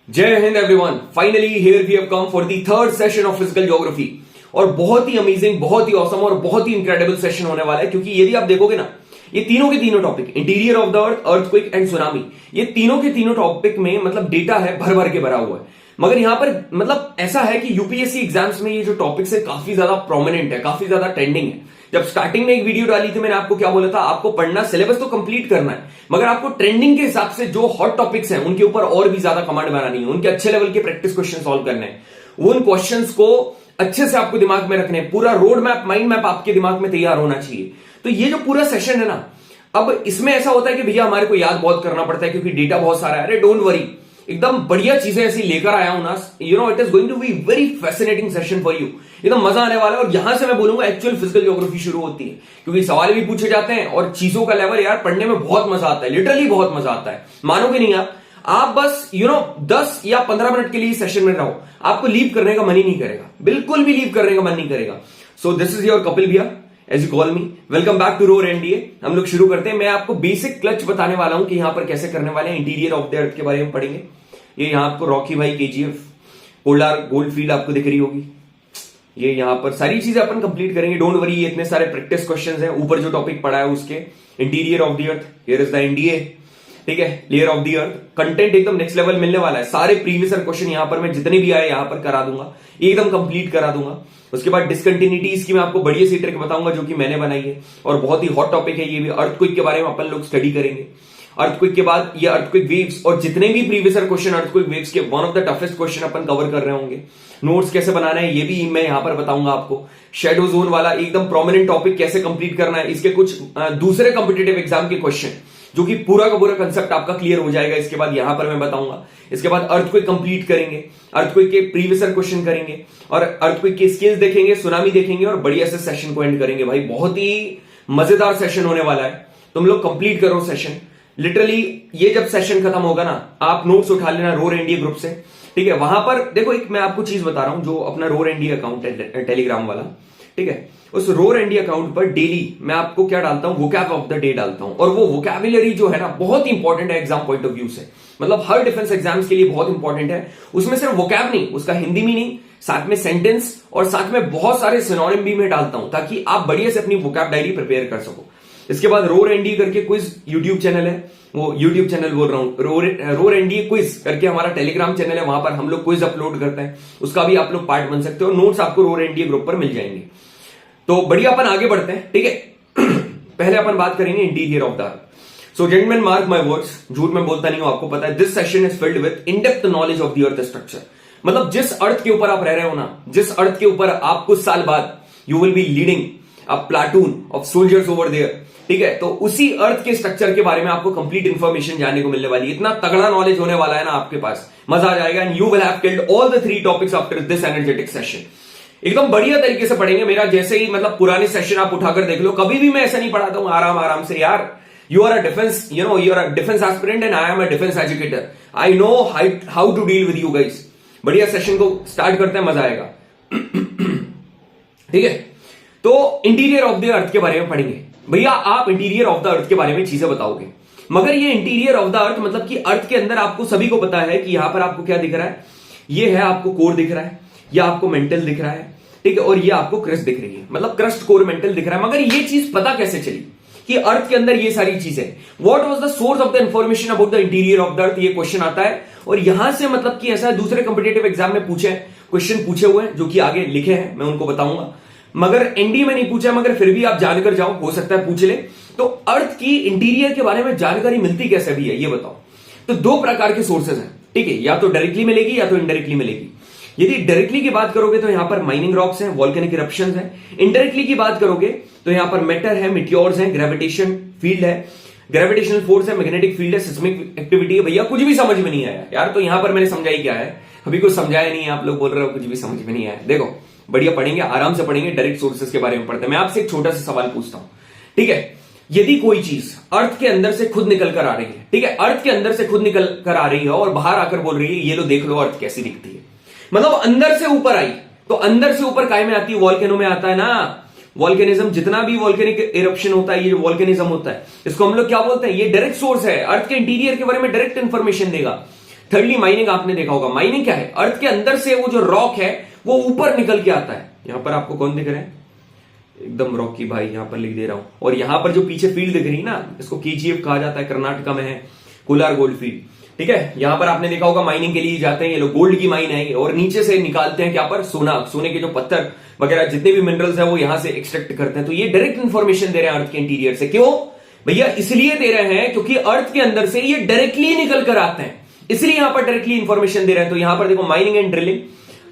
जय Hind everyone, finally here we have come for the third session of physical geography. और बहुत ही amazing, बहुत ही awesome और बहुत ही इंक्रेडिबल सेशन होने वाला है, क्योंकि यदि आप देखोगे ना, ये तीनों के तीनों topic, interior of the earth, earthquake and tsunami, ये तीनों के तीनों टॉपिक में मतलब डेटा है भर भर के भरा हुआ है। मगर यहां पर मतलब ऐसा है कि यूपीएससी एग्जाम्स में ये जो टॉपिक्स है काफी ज्यादा प्रोमिनेंट है, काफी ज्यादा ट्रेंडिंग है। जब स्टार्टिंग में एक वीडियो डाली थी मैंने आपको क्या बोला था, आपको पढ़ना, सिलेबस तो कंप्लीट करना है, मगर आपको ट्रेंडिंग के हिसाब से जो हॉट टॉपिक्स हैं उनके ऊपर और भी ज्यादा कमांड बनानी है, उनके अच्छे लेवल के प्रैक्टिस क्वेश्चन सॉल्व करने हैं, उन क्वेश्चंस को अच्छे से आपको दिमाग में रखने, पूरा रोड मैप, माइंड मैप आपके दिमाग में तैयार होना चाहिए। तो ये जो पूरा सेशन है ना, अब इसमें ऐसा होता है कि भैया हमारे को याद बहुत करना पड़ता है क्योंकि डेटा बहुत सारा है। अरे डोंट वरी, एकदम बढ़िया चीजें ऐसी लेकर आया हूं ना, it is going to be very fascinating session for you. एकदम मजा आने वाला है। और यहां से मैं बोलूंगा एक्चुअल फिजिकल ज्योग्राफी शुरू होती है, क्योंकि सवाल भी पूछे जाते हैं और चीजों का लेवल यार पढ़ने में बहुत मजा आता है, लिटरली बहुत मजा आता है। मानोगे नहीं आप बस 10 या 15 मिनट के लिए सेशन में रहो, आपको लीव करने का मन ही नहीं करेगा, बिल्कुल भी लीव करने का मन नहीं करेगा। So this is your Kapil भैया, as you call me. Welcome back to roar NDA. हम लोग शुरू करते हैं। मैं आपको बेसिक क्लच बताने वाला हूं कि यहां पर कैसे करने वाले हैं। इंटीरियर ऑफ द अर्थ के बारे में पढ़ेंगे। ये यहां आपको रॉकी भाई, केजीएफ, पोलार गोल्ड फील्ड आपको दिख रही होगी। ये यहां पर सारी चीजें अपन कंप्लीट करेंगे, डोंट वरी। ये इतने सारे प्रैक्टिस क्वेश्चंस हैं, ऊपर जो टॉपिक पढ़ा है उसके। Interior of the earth, here is the NDA, ठीक है, layer of the earth. Content एकदम नेक्स्ट लेवल मिलने वाला है। सारे प्रीवियस क्वेश्चन यहां पर मैं जितने भी आए यहां पर करा दूंगा, एकदम कंप्लीट करा दूंगा। उसके बाद डिसकंटिन्यूटीज की मैं आपको बढ़िया सी ट्रिक बताऊंगा जो कि मैंने बनाई है, और बहुत ही हॉट टॉपिक है ये भी। अर्थक्वेक के बारे में अपन लोग स्टडी करेंगे। अर्थक्वेक के बाद ये अर्थक्वेक वेव्स और जितने भी प्रीवियस क्वेश्चन अर्थक्वेक वेव्स के, one of the toughest question upon cover कर रहे होंगे। नोट्स कैसे बनाना है ये भी मैं यहां पर बताऊंगा आपको। शेडो जोन वाला एकदम प्रोमिनेंट टॉपिक कैसे कंप्लीट करना है, इसके कुछ दूसरे कॉम्पिटिटिव एग्जाम के क्वेश्चन जो कि पूरा का पूरा कंसेप्ट आपका क्लियर हो जाएगा, इसके बाद यहां पर मैं बताऊंगा। इसके बाद अर्थक्वेक कंप्लीट करेंगे, अर्थक्वेक के प्रीवियस क्वेश्चन करेंगे, और अर्थक्वेक के स्किल्स देखेंगे, सुनामी देखेंगे, और बढ़िया से सेशन को एंड करेंगे। भाई बहुत ही मजेदार सेशन होने वाला है, तुम लोग कंप्लीट करो सेशन। लिटरली ये जब सेशन खत्म होगा ना, आप नोट्स उठा लेना रोर एनडीए ग्रुप से, ठीक है। वहां पर देखो, एक मैं आपको चीज बता रहा हूं, जो अपना रोर एनडीए अकाउंट है टेलीग्राम वाला, ठीक है, उस रोर एनडीए अकाउंट पर डेली मैं आपको क्या डालता हूं, वोकैब ऑफ द डे डालता हूं। और वो वोकैबुलरी जो है ना, बहुत इंपॉर्टेंट है एग्जाम पॉइंट ऑफ व्यू से, मतलब हर डिफेंस एग्जाम्स के लिए बहुत इंपॉर्टेंट है। उसमें सिर्फ वोकैब नहीं, उसका हिंदी मीनिंग, साथ में सेंटेंस, और साथ में बहुत सारे सिनोनिम भी मैं डालता हूं, ताकि आप बढ़िया से अपनी वोकैब डायरी प्रिपेयर कर सको। इसके बाद रोर एनडीए करके क्विज यूट्यूब चैनल है, वो यूट्यूब चैनल बोल रहा हूं, रोर एनडीए क्विज करके हमारा टेलीग्राम चैनल है, वहां पर हम लोग क्विज अपलोड करते हैं, उसका भी आप लोग पार्ट बन सकते हो। नोट्स आपको रोर एनडीए ग्रुप पर मिल जाएंगे। तो बढ़िया, अपन आगे बढ़ते हैं, ठीक है। पहले अपन बात करेंगे interior of the earth. So gentleman, mark my words, झूठ में बोलता नहीं हूं, आपको पता है। This session is filled with in depth knowledge of the earth structure. मतलब जिस अर्थ के ऊपर आप रह रहे हो ना, जिस अर्थ के ऊपर आप कुछ साल बाद you will be leading a platoon of soldiers over there, ठीक है, तो उसी अर्थ के स्ट्रक्चर के बारे में आपको कंप्लीट इंफॉर्मेशन जानने को मिलने वाली है। इतना तगड़ा नॉलेज होने वाला है ना आपके पास, मजा आ जाएगा। And you will have killed all the 3 topics after this energetic session. एकदम बढ़िया तरीके से पढ़ेंगे। मेरा जैसे ही मतलब पुराने सेशन आप उठाकर देख लो, कभी भी मैं ऐसा नहीं पढ़ाता हूं, आराम आराम से। यार you are a defence, you are a defence aspirant and I am a defence educator. I know how to deal with you guys. बढ़िया सेशन को स्टार्ट करते हैं, मजा आएगा। ठीक है, तो इंटीरियर ऑफ द अर्थ के बारे में पढ़ेंगे। भैया आप इंटीरियर ऑफ द अर्थ के बारे में चीजें बताओगे, मगर ये इंटीरियर ऑफ द अर्थ मतलब कि अर्थ के अंदर आपको सभी को पता है कि यहां पर आपको क्या दिख रहा है, ये है आपको कोर दिख रहा है, या आपको मेंटल दिख रहा है, ठीक है, और ये आपको क्रस्ट दिख रही है, मतलब क्रस्ट कोर मेंटल दिख रहा है। मगर ये चीज पता कैसे चली कि अर्थ के अंदर ये सारी चीजें, what was the source of the information about the interior of the earth, ये क्वेश्चन आता है। और यहां से मतलब कि ऐसा दूसरे कॉम्पिटिटिव एग्जाम में क्वेश्चन पूछे हुए हैं, जो कि आगे लिखे हैं, मैं उनको बताऊंगा। मगर एनडी में नहीं पूछा, मगर फिर भी आप जानकर जाओ, हो सकता है पूछ ले। तो अर्थ की इंटीरियर के बारे में जानकारी मिलती कैसे भी है ये बताओ। तो 2 प्रकार के सोर्सेज हैं, ठीक है, या तो डायरेक्टली मिलेगी या तो इनडायरेक्टली मिलेगी। यदि डायरेक्टली की बात करोगे तो यहां पर माइनिंग रॉक्स हैं, वॉल्केनिक इरप्शंस हैं। इनडायरेक्टली की बात करोगे तो यहां पर मैटर है, मिटियोर्स हैं, ग्रेविटेशन फील्ड है, ग्रेविटेशनल फोर्स है, मैग्नेटिक फील्ड है, सिस्मिक एक्टिविटी है। भैया कुछ भी समझ में नहीं आया यार, तो यहां पर मैंने समझाई क्या है, अभी कुछ समझाया नहीं है, आप लोग बोल रहे हो कुछ भी समझ में नहीं आया। देखो बढ़िया पढ़ेंगे, आराम से पढ़ेंगे, डायरेक्ट सोर्सेस के बारे में पढ़ते हैं। मैं आपसे एक छोटा सा सवाल पूछता हूं, ठीक है, यदि कोई चीज अर्थ के अंदर से खुद निकल कर आ रही है, ठीक है, अर्थ के अंदर से खुद निकल कर आ रही है और बाहर आकर बोल रही है ये लो देख लो अर्थ कैसी दिखती है, मतलब अंदर से ऊपर आई, तो अंदर से ऊपर काय में आती है, वॉल्केनो में आता है ना। वॉल्केनिज्म, जितना भी वॉल्केनिक इरप्शन होता है, ये जो वॉल्केनिज्म होता है, इसको हम लोग क्या बोलते हैं, ये डायरेक्ट सोर्स है, अर्थ के इंटीरियर के बारे में डायरेक्ट इंफॉर्मेशन देगा। थर्डली माइनिंग आपने देखा होगा। माइनिंग क्या है? अर्थ के अंदर से वो जो रॉक है वो ऊपर निकल के आता है। यहां पर आपको कौन दिख रहा है? एकदम रॉकी भाई, यहां पर लिख दे रहा हूं। और यहां पर जो पीछे फील्ड दिख रही है ना, इसको केजीएफ कहा जाता है, कर्नाटका में है, कोलार गोल्ड फील्ड। ठीक है, यहां पर आपने देखा होगा माइनिंग के लिए जाते हैं ये लोग, गोल्ड की माइन है और नीचे से निकालते हैं क्या पर? सोना, सोने के जो पत्थर वगैरह जितने भी मिनरल्स है वो यहां से एक्सट्रैक्ट करते हैं। तो ये डायरेक्ट इंफॉर्मेशन दे रहे हैं अर्थ के इंटीरियर से। क्यों भैया? इसलिए दे रहे हैं क्योंकि अर्थ के अंदर से ये डायरेक्टली निकल कर आते हैं, इसलिए यहां पर डायरेक्टली इंफॉर्मेशन दे रहे हैं। तो यहां पर देखो mining and drilling.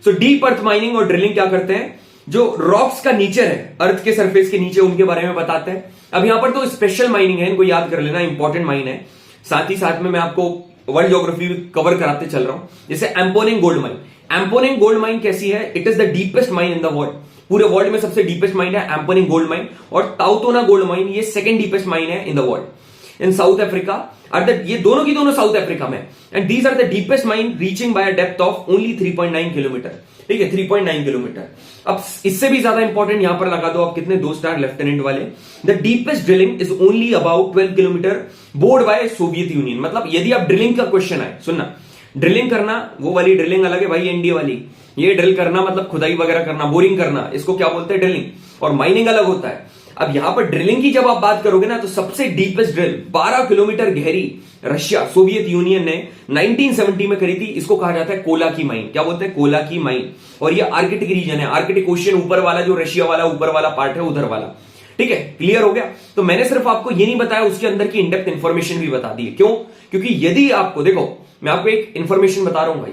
So deep earth mining और ड्रिलिंग क्या करते हैं? जो रॉक्स का नेचर है अर्थ के सरफेस के नीचे, उनके बारे में बताते हैं। अब यहां पर तो स्पेशल माइनिंग है, इनको याद कर लेना, इंपॉर्टेंट माइन है। साथ ही साथ में मैं आपको वर्ल्ड ज्योग्राफी कवर कराते चल रहा हूं। जैसे Mponeng gold mine. Mponeng gold mine कैसी है? It is the deepest mine in the world. पूरे वर्ल्ड में सबसे डीपेस्ट माइन है एम्पोनिंग गोल्ड माइन। और ताउतोना गोल्ड माइन ये सेकंड डीपेस्ट माइन है in the world. In South Africa are the, ये दोनों की दोनों साउथ अफ्रीका में, and these are the deepest mine reaching by a depth of only 3.9 kilometre. ठीक है, 3.9 किलोमीटर। अब इससे भी ज्यादा इंपॉर्टेंट यहां पर लगा दो आप कितने, 2 स्टार लेफ्टिनेंट वाले। The deepest drilling is only about 12 kilometre bored by Soviet Union. मतलब यदि आप ड्रिलिंग का क्वेश्चन आए, सुनना, ड्रिलिंग करना वो वाली ड्रिलिंग अलग है भाई, एनडीए वाली। ये ड्रिल करना मतलब खुदाई वगैरह करना, बोरिंग करना, इसको क्या बोलते हैं? ड्रिलिंग। और माइनिंग अलग होता है। अब यहां पर ड्रिलिंग की जब आप बात करोगे ना, तो सबसे डीपेस्ट ड्रिल 12 किलोमीटर गहरी रशिया, सोवियत यूनियन ने 1970 में करी थी। इसको कहा जाता है कोला की माइन। क्या बोलते हैं? कोला की माइन। और ये आर्कटिक रीजन है। आर्कटिक ओशियन ऊपर वाला, जो रशिया वाला ऊपर वाला पार्ट है, उधर वाला। ठीक है, क्लियर हो गया? तो मैंने सिर्फ आपको ये नहीं बताया, उसके अंदर की इनडेप्थ इंफॉर्मेशन भी बता दी है। क्यों? क्योंकि यदि आपको, देखो मैं आपको एक इंफॉर्मेशन बता रहा हूं भाई,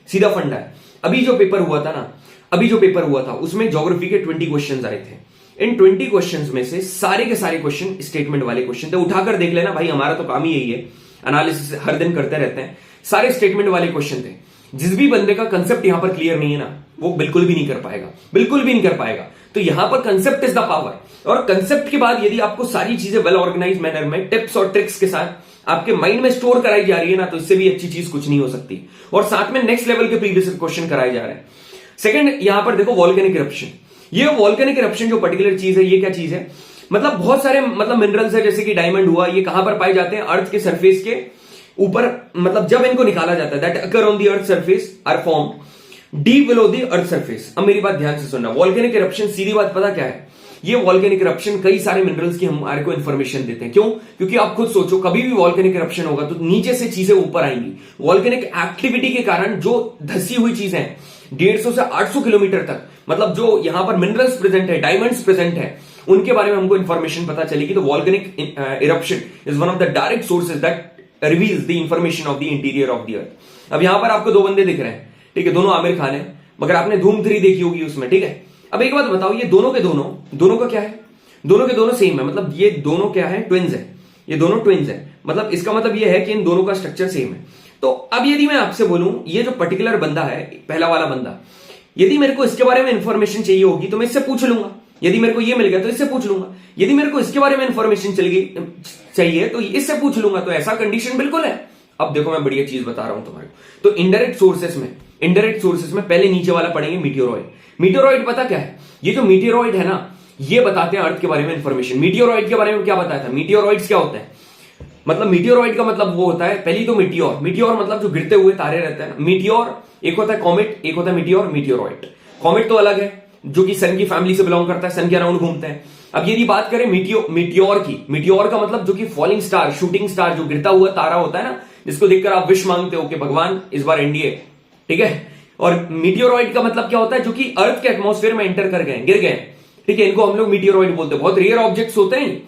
सीधा फंडा है। अभी जो पेपर हुआ था ना, उसमें ज्योग्राफी के 20 क्वेश्चन आए थे। इन 20 क्वेश्चंस में से सारे के सारे क्वेश्चन स्टेटमेंट वाले क्वेश्चन थे। उठाकर देख लेना भाई, हमारा तो काम ही यही है, एनालिसिस हर दिन करते रहते हैं। सारे स्टेटमेंट वाले क्वेश्चन थे। जिस भी बंदे का कंसेप्ट यहां पर क्लियर नहीं है ना, वो बिल्कुल भी नहीं कर पाएगा, बिल्कुल भी नहीं कर पाएगा। तो यहां पर कंसेप्ट इज द पावर। और कंसेप्ट के बाद यदि आपको सारी चीजें वेल ऑर्गेनाइज मैनर में टिप्स और ट्रिक्स के साथ आपके माइंड में स्टोर कराई जा रही है ना, तो इससे भी अच्छी चीज कुछ नहीं हो सकती। और साथ में नेक्स्ट लेवल के प्रीवियस क्वेश्चन कराए जा रहे हैं। सेकंड, यहां पर देखो वॉल्केनिक इरप्शन। ये वॉल्केनिक इरप्शन जो पर्टिकुलर चीज है, ये क्या चीज है? मतलब बहुत सारे मिनरल्स है, जैसे कि डायमंड हुआ, ये कहां पर पाए जाते हैं? अर्थ के सरफेस के ऊपर। मतलब जब इनको निकाला जाता है, that occur on the earth surface or form deep below the earth surface. अब मेरी बात ध्यान से सुनना, वॉल्केनिक इरप्शन सीधी बात पता क्या है? ये वॉल्केनिक इरप्शन कई सारे मिनरल्स की हमारे को इंफॉर्मेशन देते हैं। क्यों? क्योंकि आप खुद सोचो, कभी भी वॉल्केनिक इरप्शन होगा तो नीचे से चीजें ऊपर आएंगी। वॉल्केनिक एक्टिविटी के कारण जो धसी हुई चीजें 150 से 800 किलोमीटर तक, मतलब जो यहां पर मिनरल्स प्रेजेंट है, डायमंड्स प्रेजेंट है, उनके बारे में हमको इंफॉर्मेशन पता चलेगी। तो volcanic eruption is one of the direct sources that reveals the information of the interior of the अर्थ। अब यहां पर आपको 2 बंदे दिख रहे हैं, ठीक है, दोनों आमिर खान है, मगर आपने धूम 3 देखी होगी उसमें। ठीक है, अब एक बात बताओ, ये दोनों के दोनों का क्या है? दोनों के दोनों सेम है। मतलब ये दोनों क्या है? ट्विन्स है। ये दोनों ट्विन्स है। मतलब इसका मतलब ये है कि इन दोनों का स्ट्रक्चर सेम है। तो अब यदि मैं आपसे बोलूं, ये जो पर्टिकुलर बंदा है, पहला वाला बंदा, यदि मेरे को इसके बारे में इंफॉर्मेशन चाहिए होगी तो मैं इससे पूछ लूंगा। यदि मेरे को ये मिल गया तो इससे पूछ लूंगा। यदि मेरे को इसके बारे में इंफॉर्मेशन चाहिए तो इससे पूछ लूंगा। तो ऐसा कंडीशन बिल्कुल है। अब देखो मैं बढ़िया चीज बता रहा हूं तुम्हारे को। तो इनडायरेक्ट सोर्सेस में पहले नीचे वाला पढ़ेंगे, मीटियोरॉइड। मीटियोरॉइड पता क्या है? ये जो मीटियोरॉइड है ना, ये बताते हैं अर्थ के बारे में इंफॉर्मेशन। मीटियोरॉइड के बारे में क्या बताया था? मीटियोरॉइड्स क्या होते हैं? मतलब मीटियोरॉइड का मतलब वो होता है, पहली तो मीटियोर मतलब जो गिरते हुए तारे रहते हैं। मीटियोर एक होता है कॉमेट, एक होता है मीटियोरॉइड। कॉमेट तो अलग है, जो कि सन की फैमिली से बिलोंग करता है, सन के अराउंड घूमते हैं। अब यदि बात करें मीटियोर का मतलब जो कि फॉलिंग स्टार, शूटिंग स्टार, जो गिरता हुआ तारा होता है ना, जिसको देखकर आप विश मांगते हो कि भगवान इस बार एनडीए। ठीक है, और मीटियोरॉइड का मतलब क्या होता है? जो कि अर्थ के एटमॉस्फेयर में एंटर कर गए, गिर गए। ठीक है, इनको हम लोग मीटियोरॉइड बोलते हैं। बहुत रेयर ऑब्जेक्ट्स होते हैं।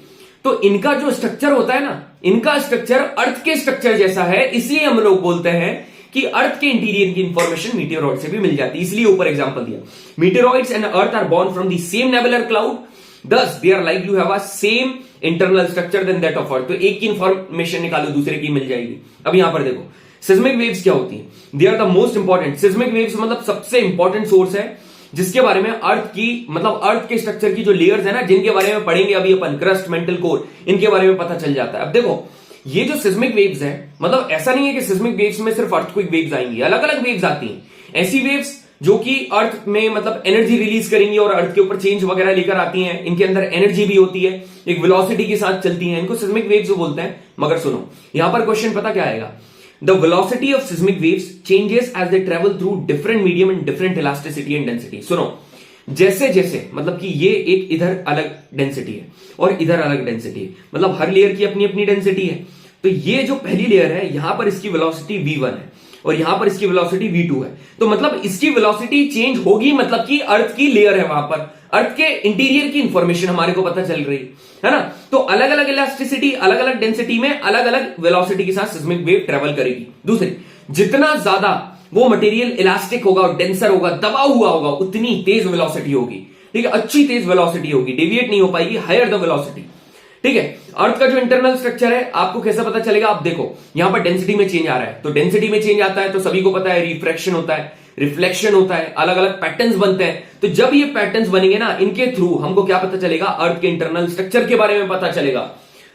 तो इनका जो स्ट्रक्चर होता है ना, इनका स्ट्रक्चर अर्थ के स्ट्रक्चर जैसा है, इसलिए हम लोग बोलते हैं कि अर्थ के इंटीरियर की इंफॉर्मेशन मीटियोरॉइड से भी मिल जाती है। इसलिए ऊपर एग्जांपल दिया, meteoroids and earth are born from the same nebular cloud, thus they are likely to have a same internal structure than that of Earth। तो एक की इंफॉर्मेशन निकालो, दूसरे की मिल जाएगी। अब यहां पर देखो सिस्मिक वेव्स क्या होती हैं। They are the most important. Seismic waves मतलब सबसे इंपॉर्टेंट सोर्स है, जिसके बारे में अर्थ की, मतलब अर्थ के स्ट्रक्चर की जो लेयर्स है ना, जिनके बारे में पढ़ेंगे अभी अपन, क्रस्ट, मेंटल कोर, इनके बारे में पता चल जाता है। अब देखो ये जो सिस्मिक वेव्स है, मतलब ऐसा नहीं है कि सिस्मिक वेव्स में सिर्फ अर्थक्वेक वेव्स आएंगी, अलग अलग वेव्स आती हैं। ऐसी वेव्स जो कि अर्थ में मतलब एनर्जी रिलीज करेंगी और अर्थ के ऊपर चेंज वगैरह लेकर आती हैं। इनके अंदर एनर्जी भी होती है, एक वेलोसिटी के साथ चलती हैं, इनको सिस्मिक वेव्स बोलते हैं। मगर सुनो, यहां पर क्वेश्चन पता क्या आएगा? The velocity of seismic waves changes as they travel through different medium and different elasticity and density. सुनो, जैसे जैसे मतलब कि ये एक इधर अलग डेंसिटी है और इधर अलग डेंसिटी है, मतलब हर लेयर की अपनी अपनी डेंसिटी है। तो ये जो पहली लेयर है यहां पर इसकी वेलोसिटी v1 है और यहां पर इसकी वेलोसिटी v2 है। तो मतलब इसकी वेलोसिटी चेंज होगी, मतलब कि अर्थ की लेयर है वहां पर, अर्थ के इंटीरियर की इंफॉर्मेशन हमारे को पता चल रही है ना। तो अलग अलग इलास्टिसिटी, अलग अलग डेंसिटी में अलग अलग वेलोसिटी के साथ सिस्मिक वेव ट्रेवल करेगी। दूसरी, जितना ज्यादा वो मटेरियल इलास्टिक होगा और डेंसर होगा, दबा हुआ होगा, उतनी तेज वेलोसिटी होगी। ठीक है, अच्छी तेज वेलोसिटी होगी, डेविएट नहीं हो पाएगी, हायर द वेलोसिटी। ठीक है, अर्थ का जो इंटरनल स्ट्रक्चर है आपको कैसे पता चलेगा? आप देखो यहां पर डेंसिटी में चेंज आ रहा है, तो डेंसिटी में चेंज आता है तो सभी को पता है रिफ्रैक्शन होता है, रिफ्लेक्शन होता है, अलग अलग पैटर्न्स बनते हैं। तो जब ये पैटर्न्स बनेंगे ना, इनके थ्रू हमको क्या पता चलेगा? अर्थ के इंटरनल स्ट्रक्चर के बारे में पता चलेगा।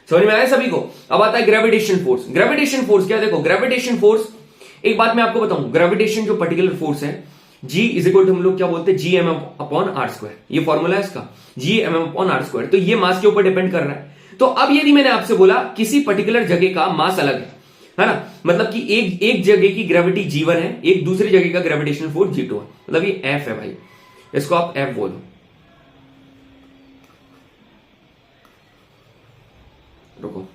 समझ में आया सभी को? अब आता है ग्रेविटेशन फोर्स। ग्रेविटेशन फोर्स क्या? देखो ग्रेविटेशन फोर्स, एक बात मैं आपको बताऊं, ग्रेविटेशन जो पर्टिकुलर फोर्स है G इज इक्वल टू हम लोग क्या बोलते हैं, Gm/r²। ये फॉर्मूला है इसका, Gm/r²। तो ये मास के ऊपर डिपेंड कर रहा है। तो अब यदि मैंने आपसे बोला किसी पर्टिकुलर जगह का मास अलग है ना, मतलब कि एक जगह की ग्रेविटी G1 है, एक दूसरी जगह का ग्रेविटेशनल फोर्स G2 है, मतलब ये F है भाई, इसको आप F बोलो। रुको,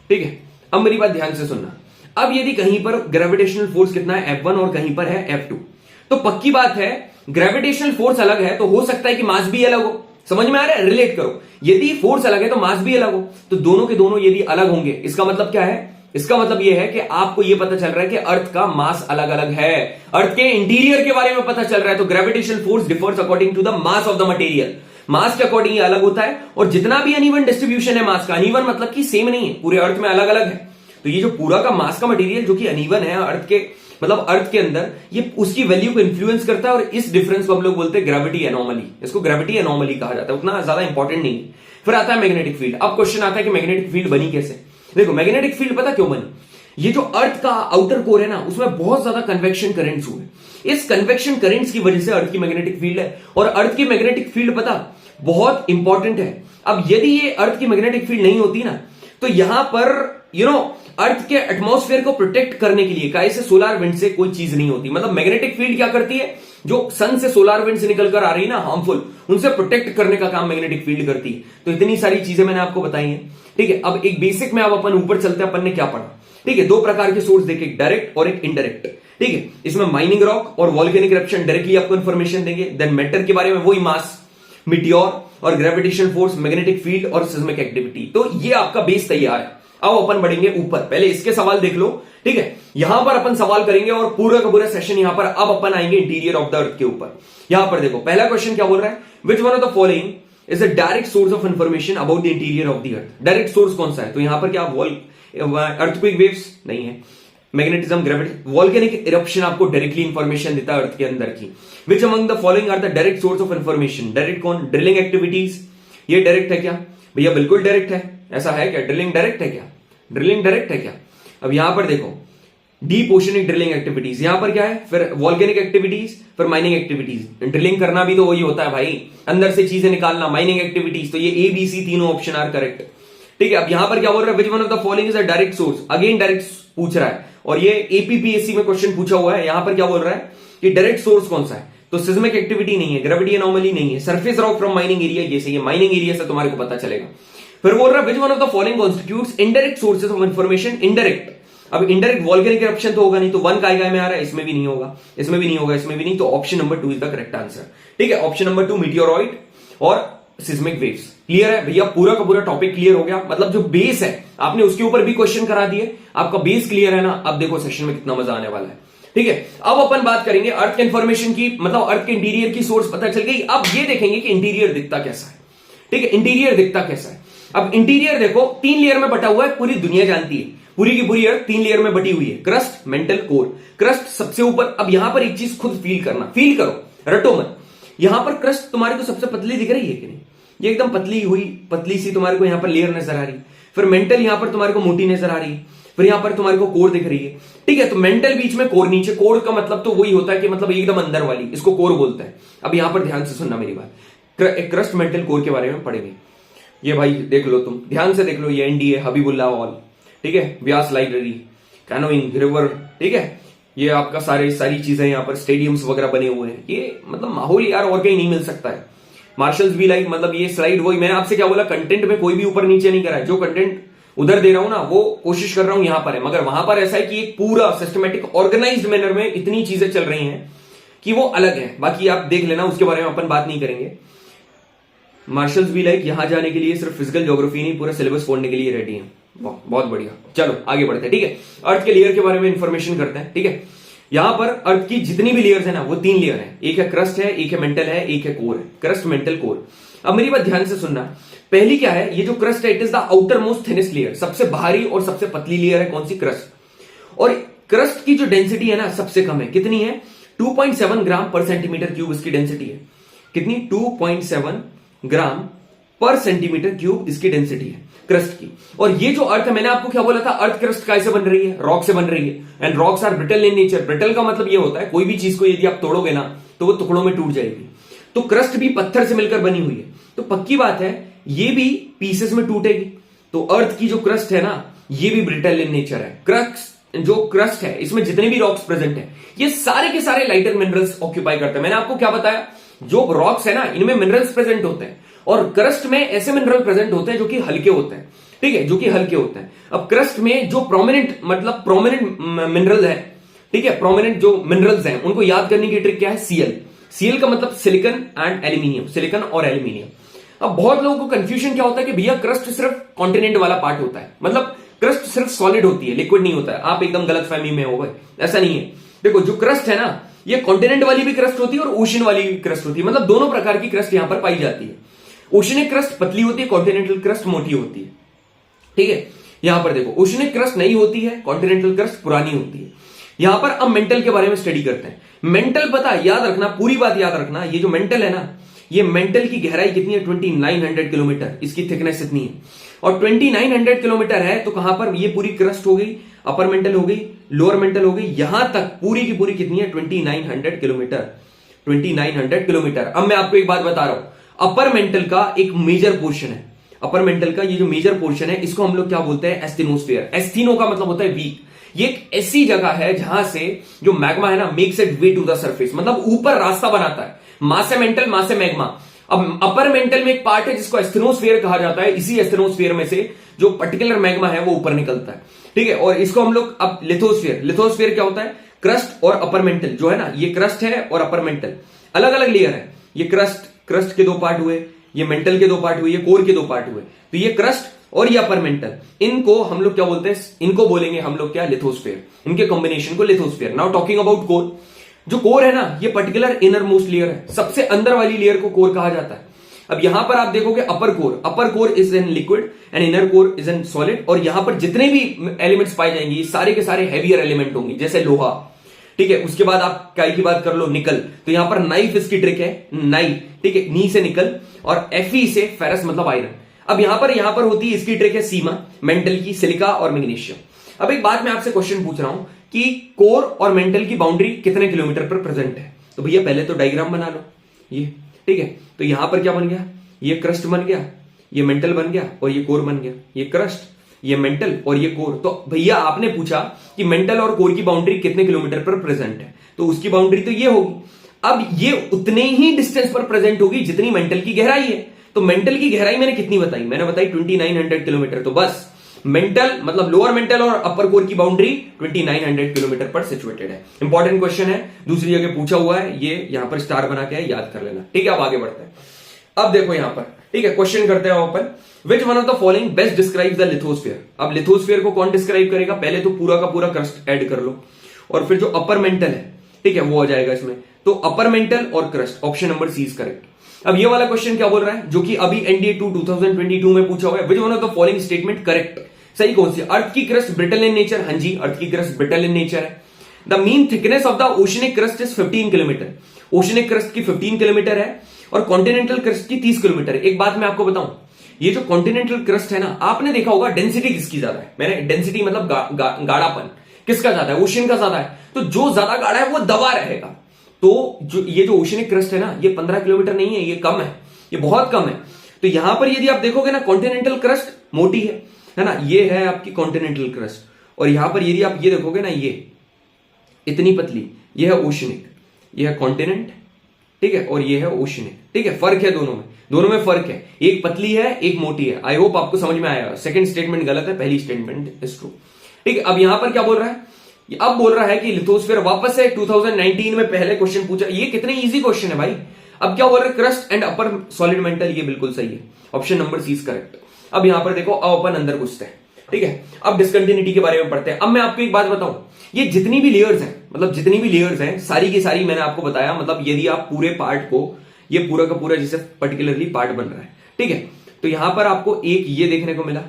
ठीक है, अब मेरी बात ध्यान से सुनना। अब यदि कहीं पर ग्रेविटेशनल फोर्स कितना है F1 और कहीं पर है F2, तो पक्की बात है ग्रेविटेशनल फोर्स अलग है तो हो सकता है कि मास भी अलग हो। समझ में आ रहा है? रिलेट करो, यदि फोर्स अलग है तो मास भी अलग हो, तो दोनों के दोनों यदि अलग होंगे, इसका मतलब क्या है? इसका मतलब यह है कि आपको यह पता चल रहा है कि अर्थ का मास अलग अलग है, अर्थ के इंटीरियर के बारे में पता चल रहा है। तो gravitational force differs according to the mass of the material, mass के अकॉर्डिंग ये अलग होता है। और जितना भी अनइवन डिस्ट्रीब्यूशन है मास का, अनइवन मतलब कि सेम नहीं है, पूरे अर्थ में अलग अलग है। तो ये जो पूरा का मास का मटेरियल जो कि अनइवन है अर्थ के, मतलब अर्थ के अंदर, ये उसकी वैल्यू को इन्फ्लुएंस करता है। और इस डिफरेंस को हम लोग बोलते हैं ग्रेविटी एनोमली, इसको ग्रेविटी एनोमली कहा जाता है, उतना ज्यादा इंपॉर्टेंट नहीं है। फिर आता है मैग्नेटिक फील्ड। अब क्वेश्चन आता है कि मैग्नेटिक फील्ड बनी कैसे? देखो मैग्नेटिक फील्ड पता क्यों बनी? ये जो अर्थ का आउटर कोर है ना, उसमें बहुत ज्यादा कन्वेक्शन करंट्स हुए। इस कन्वेक्शन करंट्स की वजह से अर्थ की मैग्नेटिक फील्ड है। और अर्थ की मैग्नेटिक फील्ड पता बहुत इंपॉर्टेंट है। अब यदि ये अर्थ की मैग्नेटिक फील्ड नहीं होती ना, तो यहां पर अर्थ के एटमॉस्फेयर को प्रोटेक्ट करने के लिए काहे से सोलार विंड से कोई चीज नहीं होती। मतलब मैग्नेटिक फील्ड क्या करती है? जो सन से सोलार विंड से निकल कर आ रही है ना हार्मफुल, उनसे प्रोटेक्ट करने का काम मैग्नेटिक फील्ड करती है। तो इतनी सारी चीजें मैंने आपको बताई हैं। ठीक है, अब एक बेसिक में अब अपन ऊपर चलते हैं, अपन ने क्या पढ़ा? ठीक है, दो प्रकार के सोर्स देखे, एक डायरेक्ट और एक इनडायरेक्ट। ठीक है, इसमें माइनिंग रॉक और वॉल्केनिक इरप्शन डायरेक्टली आपको इंफॉर्मेशन देंगे। देन मैटर के बारे में वही मास, मिटियोर और ग्रेविटेशन फोर्स, मैग्नेटिक फील्ड और सिस्मिक एक्टिविटी। तो ये आपका बेस तैयार है। अब अपन बढ़ेंगे ऊपर, पहले इसके सवाल देख लो। ठीक है, यहां पर अपन सवाल करेंगे और पूरा का पूरा सेशन यहां पर। अब अपन आएंगे इंटीरियर ऑफ द अर्थ के ऊपर। यहां पर देखो पहला क्वेश्चन क्या बोल रहा है? विच one of the following is the direct source of information about the interior of the earth? Direct source कौन सा है? तो यहां पर क्या अर्थक्वेक वेव्स नहीं है, मैग्नेटिज्म, ग्रेविटी, वॉल्केनिक इरप्शन आपको डायरेक्टली इंफॉर्मेशन देता है अर्थ के अंदर की। Which among the following are the direct source of information? Direct कौन? Drilling activities. ये डायरेक्ट है क्या भैया? बिल्कुल डायरेक्ट है। ऐसा है क्या? ड्रिलिंग डायरेक्ट है क्या? ड्रिलिंग डायरेक्ट है क्या? अब यहां पर देखो डीप ओशनिक ड्रिलिंग एक्टिविटीज, यहां पर क्या है? फिर वॉल्केनिक एक्टिविटीज, फिर माइनिंग एक्टिविटीज। ड्रिलिंग करना भी तो वही होता है भाई, अंदर से चीजें निकालना। माइनिंग एक्टिविटीज, तो ये ABC तीनों ऑप्शन आर करेक्ट। ठीक है, अब यहां पर क्या बोल रहा है? विच one of the following is a direct source? Again direct पूछ रहा है, और ये APPSC में क्वेश्चन पूछा हुआ है। यहां पर क्या बोल रहा है कि डायरेक्ट सोर्स कौन सा है? तो सिस्मिक एक्टिविटी नहीं है, ग्रेविटी एनोमली नहीं है, surface rock from mining area, ये सही है, माइनिंग एरिया से तुम्हारे को पता चलेगा। फिर बोल रहा है विच one of the following constitutes indirect sources of information? Indirect, अब इनडायरेक्ट वॉल्केनिक इरप्शन तो होगा नहीं, तो वन काय में आ रहा है, इसमें भी नहीं होगा, इसमें भी नहीं होगा, इसमें भी नहीं। तो option number 2 is the correct answer. ठीक है, ऑप्शन नंबर 2 मीटियोरॉइड और सिस्मिक वेव्स। क्लियर है भैया? पूरा का पूरा टॉपिक क्लियर हो गया। मतलब जो बेस है आपने उसके ऊपर भी क्वेश्चन करा दिए, आपका बेस क्लियर है ना। अब देखो सेशन में कितना मजा आने वाला है। ठीक है, अब अपन बात करेंगे अर्थ के इंफॉर्मेशन की, मतलब अर्थ के इंटीरियर की सोर्स पता चल गई। अब ये देखेंगे कि इंटीरियर दिखता कैसा है। ठीक है, इंटीरियर दिखता कैसा है? अब इंटीरियर देखो 3 लेयर में बटा हुआ है, पूरी दुनिया जानती है, पूरी की पूरी अर्थ 3 लेयर में बटी हुई है। Crust, mental, core. क्रस्ट सबसे ऊपर। अब यहां पर एक चीज खुद फील करना, फील करो, रटो मत। यहां पर क्रस्ट तुम्हारे को सबसे पतली दिख रही है कि नहीं? ये एकदम पतली हुई, पतली सी तुम्हारे को यहां पर लेयर नजर आ रही है। फिर मेंटल यहां पर तुम्हारे को मोटी नजर आ रही है। फिर यहां पर तुम्हारे को कोर दिख रही है। ठीक है, तो मेंटल बीच में, कोर नीचे। कोर का मतलब तो वही होता है कि मतलब एकदम अंदर वाली, इसको कोर बोलते हैं। अब यहां पर ध्यान से सुनना मेरी बात, क्रस्ट, मेंटल, कोर के बारे में पढ़ेंगे। ये भाई देख लो, तुम ध्यान से देख लो, ये एनडीए हबीबुल्लाह हॉल, ठीक है, व्यास लाइब्रेरी, कैनोइंग रिवर, ठीक है, ये आपका सारी चीजें यहाँ पर स्टेडियम्स वगैरह बने हुए हैं। ये मतलब माहौल यार और कहीं नहीं मिल सकता है। मार्शल्स भी लाइक, मतलब ये स्लाइड, वही मैंने आपसे क्या बोला, कंटेंट में कोई भी ऊपर नीचे नहीं करा है। जो कंटेंट उधर दे रहा हूं ना वो कोशिश कर रहा हूं यहां पर है, मगर वहां पर ऐसा है कि एक पूरा सिस्टमेटिक ऑर्गेनाइज्ड मैनर में इतनी चीजें चल रही हैं कि वो अलग है। बाकी आप देख लेना, उसके बारे में अपन बात नहीं करेंगे। मार्शल्स भी लाइक यहां जाने के लिए सिर्फ फिजिकल ज्योग्राफी नहीं, पूरा सिलेबस फोड़ने के लिए रेडी है। बहुत बढ़िया, चलो आगे बढ़ते हैं, ठीक है। अर्थ के लेयर के बारे में इंफॉर्मेशन करते हैं, ठीक है। यहां पर अर्थ की जितनी भी लेयर्स है ना, वो 3 लेयर है। एक है क्रस्ट है, एक है मेंटल है, एक है कोर है। Crust, mental, core. अब मेरी बात ध्यान से सुनना। पहली क्या है, ये जो क्रस्ट है, it is the outer most thinnest layer. सबसे बाहरी और सबसे पतली लेयर है कौन सी? क्रस्ट। और क्रस्ट की जो डेंसिटी है ना, सबसे कम है। कितनी है? 2.7 ग्राम पर सेंटीमीटर क्यूब इसकी डेंसिटी है। कितनी? 2.7 ग्राम पर सेंटीमीटर क्यूब इसकी डेंसिटी है क्रस्ट की। और ये जो अर्थ है, मैंने आपको क्या बोला था, अर्थ क्रस्ट कैसे बन रही है? रॉक से बन रही है। And rocks are brittle in nature. Brittle का मतलब ये होता है कोई भी चीज को यदि आप तोड़ोगे ना तो वो टुकड़ों में टूट जाएगी। तो क्रस्ट भी पत्थर से मिलकर बनी हुई है, तो पक्की बात है ये भी पीसेस में टूटेगी। तो अर्थ की जो क्रस्ट है ना, ये भी ब्रिटल इन नेचर है। जो क्रस्ट है, इसमें जितने भी रॉक्स प्रेजेंट है, ये सारे के सारे लाइटर मिनरल्स ऑक्यूपाई करते हैं। मैंने आपको क्या बताया, जो रॉक्स है ना, इनमें मिनरल्स प्रेजेंट होते हैं, और क्रस्ट में ऐसे मिनरल प्रेजेंट होते हैं जो कि हल्के होते हैं, ठीक है, जो कि हल्के होते हैं। अब क्रस्ट में जो प्रोमिनेंट मिनरल है, ठीक है, प्रोमिनेंट जो मिनरल्स हैं, उनको याद करने की ट्रिक क्या है? सीएल का मतलब सिलिकन एंड एल्यूमिनियम, सिलिकन और एल्यूमिनियम। अब बहुत लोगों को कंफ्यूजन क्या होता है कि भैया क्रस्ट सिर्फ कॉन्टिनेंट वाला पार्ट होता है, मतलब क्रस्ट सिर्फ सॉलिड होती है, लिक्विड नहीं होता है। आप एकदम गलतफहमी में हो गए, ऐसा नहीं है। देखो, जो क्रस्ट है ना, ये कॉन्टिनेंट वाली भी क्रस्ट होती है और ओशन वाली भी क्रस्ट होती है, मतलब दोनों प्रकार की क्रस्ट यहां पर पाई जाती है। ओशनिक क्रस्ट पतली होती है, कॉन्टिनेंटल क्रस्ट मोटी होती है, ठीक है। यहां पर देखो, ओशनिक क्रस्ट नई होती है, कॉन्टिनेंटल क्रस्ट पुरानी होती है। यहां पर अब मेंटल के बारे में स्टडी करते हैं। मेंटल, पता, याद रखना, पूरी बात याद रखना, ये जो मेंटल है ना, ये मेंटल की गहराई कितनी है? 2900 किलोमीटर, इसकी थिकनेस इतनी है। और 2900 किलोमीटर है तो कहां पर ये पूरी क्रस्ट हो गई? अपर मेंटल हो गई, लोअर मेंटल हो गई, यहां तक पूरी की पूरी कितनी है? 2900 किलोमीटर, 2900 किलोमीटर। अब मैं आपको एक बात बता रहा हूं, अपर मेंटल का एक मेजर पोर्शन है, अपर मेंटल का ये जो मेजर पोर्शन है, इसको हम लोग क्या बोलते हैं? एस्थेनोस्फीयर। एस्थेनो का मतलब होता है वीक। ये एक ऐसी जगह है जहां से जो मैग्मा है ना, makes it way to the surface, मतलब ऊपर रास्ता बनाता है। मास है मेंटल, मास है मैग्मा। अब अपर मेंटल में एक पार्ट है जिसको एस्थेनोस्फीयर कहा जाता है। इसी एस्थेनोस्फीयर में से जो पर्टिकुलर मैग्मा है वो ऊपर निकलता है, ठीक है। और इसको हम लोग अब लिथोस्फीयर, लिथोस्फीयर क्या होता है? क्रस्ट और अपर मेंटल जो है ना, ये क्रस्ट है और अपर मेंटल अलग अलग लेयर है। ये क्रस्ट के 2 पार्ट हुए, ये मेंटल के 2 पार्ट हुए, ये कोर के 2 पार्ट हुए। तो ये क्रस्ट और ये अपर मेंटल, इनको हम लोग क्या बोलते हैं? इनको बोलेंगे हम लोग क्या? लिथोस्फीयर। इनके कॉम्बिनेशन को lithosphere. Now talking about core. जो कोर है ना, ये पर्टिकुलर इनर मोस्ट लेयर है, सबसे अंदर वाली लेयर को कोर कहा जाता है। अब यहां पर आप देखोगे upper core is in liquid and inner core is in solid. और यहां पर जितने भी एलिमेंट्स पाए जाएंगे, ये सारे के सारे हैवियर एलिमेंट होंगे, जैसे लोहा, ठीक है। उसके बाद आप काय की बात कर लो, निकल, तो यहां पर नाइफ इसकी ट्रिक है, नाइफ, ठीक है, नी से निकल, और Fe से फेरस मतलब आयरन। अब यहां पर होती है इसकी ट्रिक है सीमा, मेंटल की सिलिका और मैग्नीशियम। अब एक बात मैं आपसे क्वेश्चन पूछ रहा हूं कि कोर और मेंटल की बाउंड्री कितने किलोमीटर पर प्रेजेंट है? तो भैया पहले तो डायग्राम बना लो, ये, ठीक है। तो यहां पर क्या बन गया? ये क्रस्ट बन गया, ये मेंटल बन गया, और ये कोर बन गया। ये क्रस्ट, ये मेंटल और ये कोर। तो भैया आपने पूछा कि मेंटल और कोर की बाउंड्री कितने किलोमीटर पर प्रेजेंट है, तो उसकी बाउंड्री तो ये होगी। अब ये उतने ही डिस्टेंस पर प्रेजेंट होगी जितनी मेंटल की गहराई है। तो मेंटल की गहराई मैंने कितनी बताई? मैंने बताई 2900 किलोमीटर। तो बस मेंटल मतलब लोअर मेंटल और अपर कोर की बाउंड्री 2900 किलोमीटर पर सिचुएटेड है। इंपॉर्टेंट क्वेश्चन है, दूसरी जगह पूछा हुआ है, ये यहां पर स्टार बना के है, याद कर लेना, ठीक है। अब आगे बढ़ते हैं। अब देखो यहां पर, ठीक है, क्वेश्चन करते हैं open. Which one of the following best describe the lithosphere? अब लिथोस्फीयर को कौन डिस्क्राइब करेगा? पहले तो पूरा का पूरा क्रस्ट ऐड कर लो, और फिर जो अपर मेंटल है, ठीक है, वो आ जाएगा इसमें। तो अपर मेंटल और crust, option number C is correct. अब ये वाला क्वेश्चन क्या बोल रहा है, जो कि अभी एनडीए 2022 में पूछा हुआ है, विच one of the following statement correct? सही कौन सी? अर्थ की क्रस्ट ब्रिटल इन नेचर। हाँ जी, अर्थ की क्रस्ट ब्रिटल इन नेचर है। The mean thickness of the oceanic crust is 15 kilometre. Oceanic crust की 15 किलोमीटर है और कॉन्टिनेंटल क्रस्ट की 30 किलोमीटर है। एक बात मैं आपको बताऊं, ये जो कॉन्टिनेंटल क्रस्ट है ना, आपने देखा होगा डेंसिटी किसकी ज्यादा है? मैंने डेंसिटी मतलब गाढ़ापन किसका ज्यादा है? ओशन का ज्यादा है। तो जो ज्यादा गाढ़ा है वो दबा रहेगा। तो जो ये जो ओशनिक क्रस्ट है ना, ये 15 किलोमीटर नहीं है, ये कम है, ये बहुत कम है। तो यहां पर यदि आप देखोगे ना, कॉन्टिनेंटल क्रस्ट मोटी है ना, ये है आपकी कॉन्टिनेंटल क्रस्ट, और यहां पर यदि आप ये देखोगे ना, ये इतनी पतली, ये है ओशनिक, ये है कॉन्टिनेंट, ठीक है, और ये है ओशनिक, ठीक है। फर्क है दोनों में फर्क है, एक पतली है एक मोटी है। आई होप आपको समझ में आया। सेकंड स्टेटमेंट गलत है, पहली स्टेटमेंट इज ट्रू, ठीक है। अब यहां पर क्या बोल रहा है, अब बोल रहा है कि लिथोस्फीयर वापस से 2019 में पहले क्वेश्चन पूछा, ये कितने इजी क्वेश्चन है भाई। अब क्या बोल रहा है, crust and upper solid mantle, ये बिल्कुल सही है, option number C is correct. अब यहां पर देखो, अब अपन अंदर घुसते हैं, ठीक है। अब डिस्कंटिन्यूटी के बारे में पढ़ते हैं। अब मैं आपको एक बात बताऊं, ये जितनी भी लेयर्स हैं, मतलब जितनी भी लेयर्स हैं सारी की सारी मैंने आपको बताया, मतलब यदि आप पूरे पार्ट को, ये पूरा का पूरा जैसे पर्टिकुलरली पार्ट बन रहा है, ठीक है, तो यहां पर आपको एक ये देखने को मिला,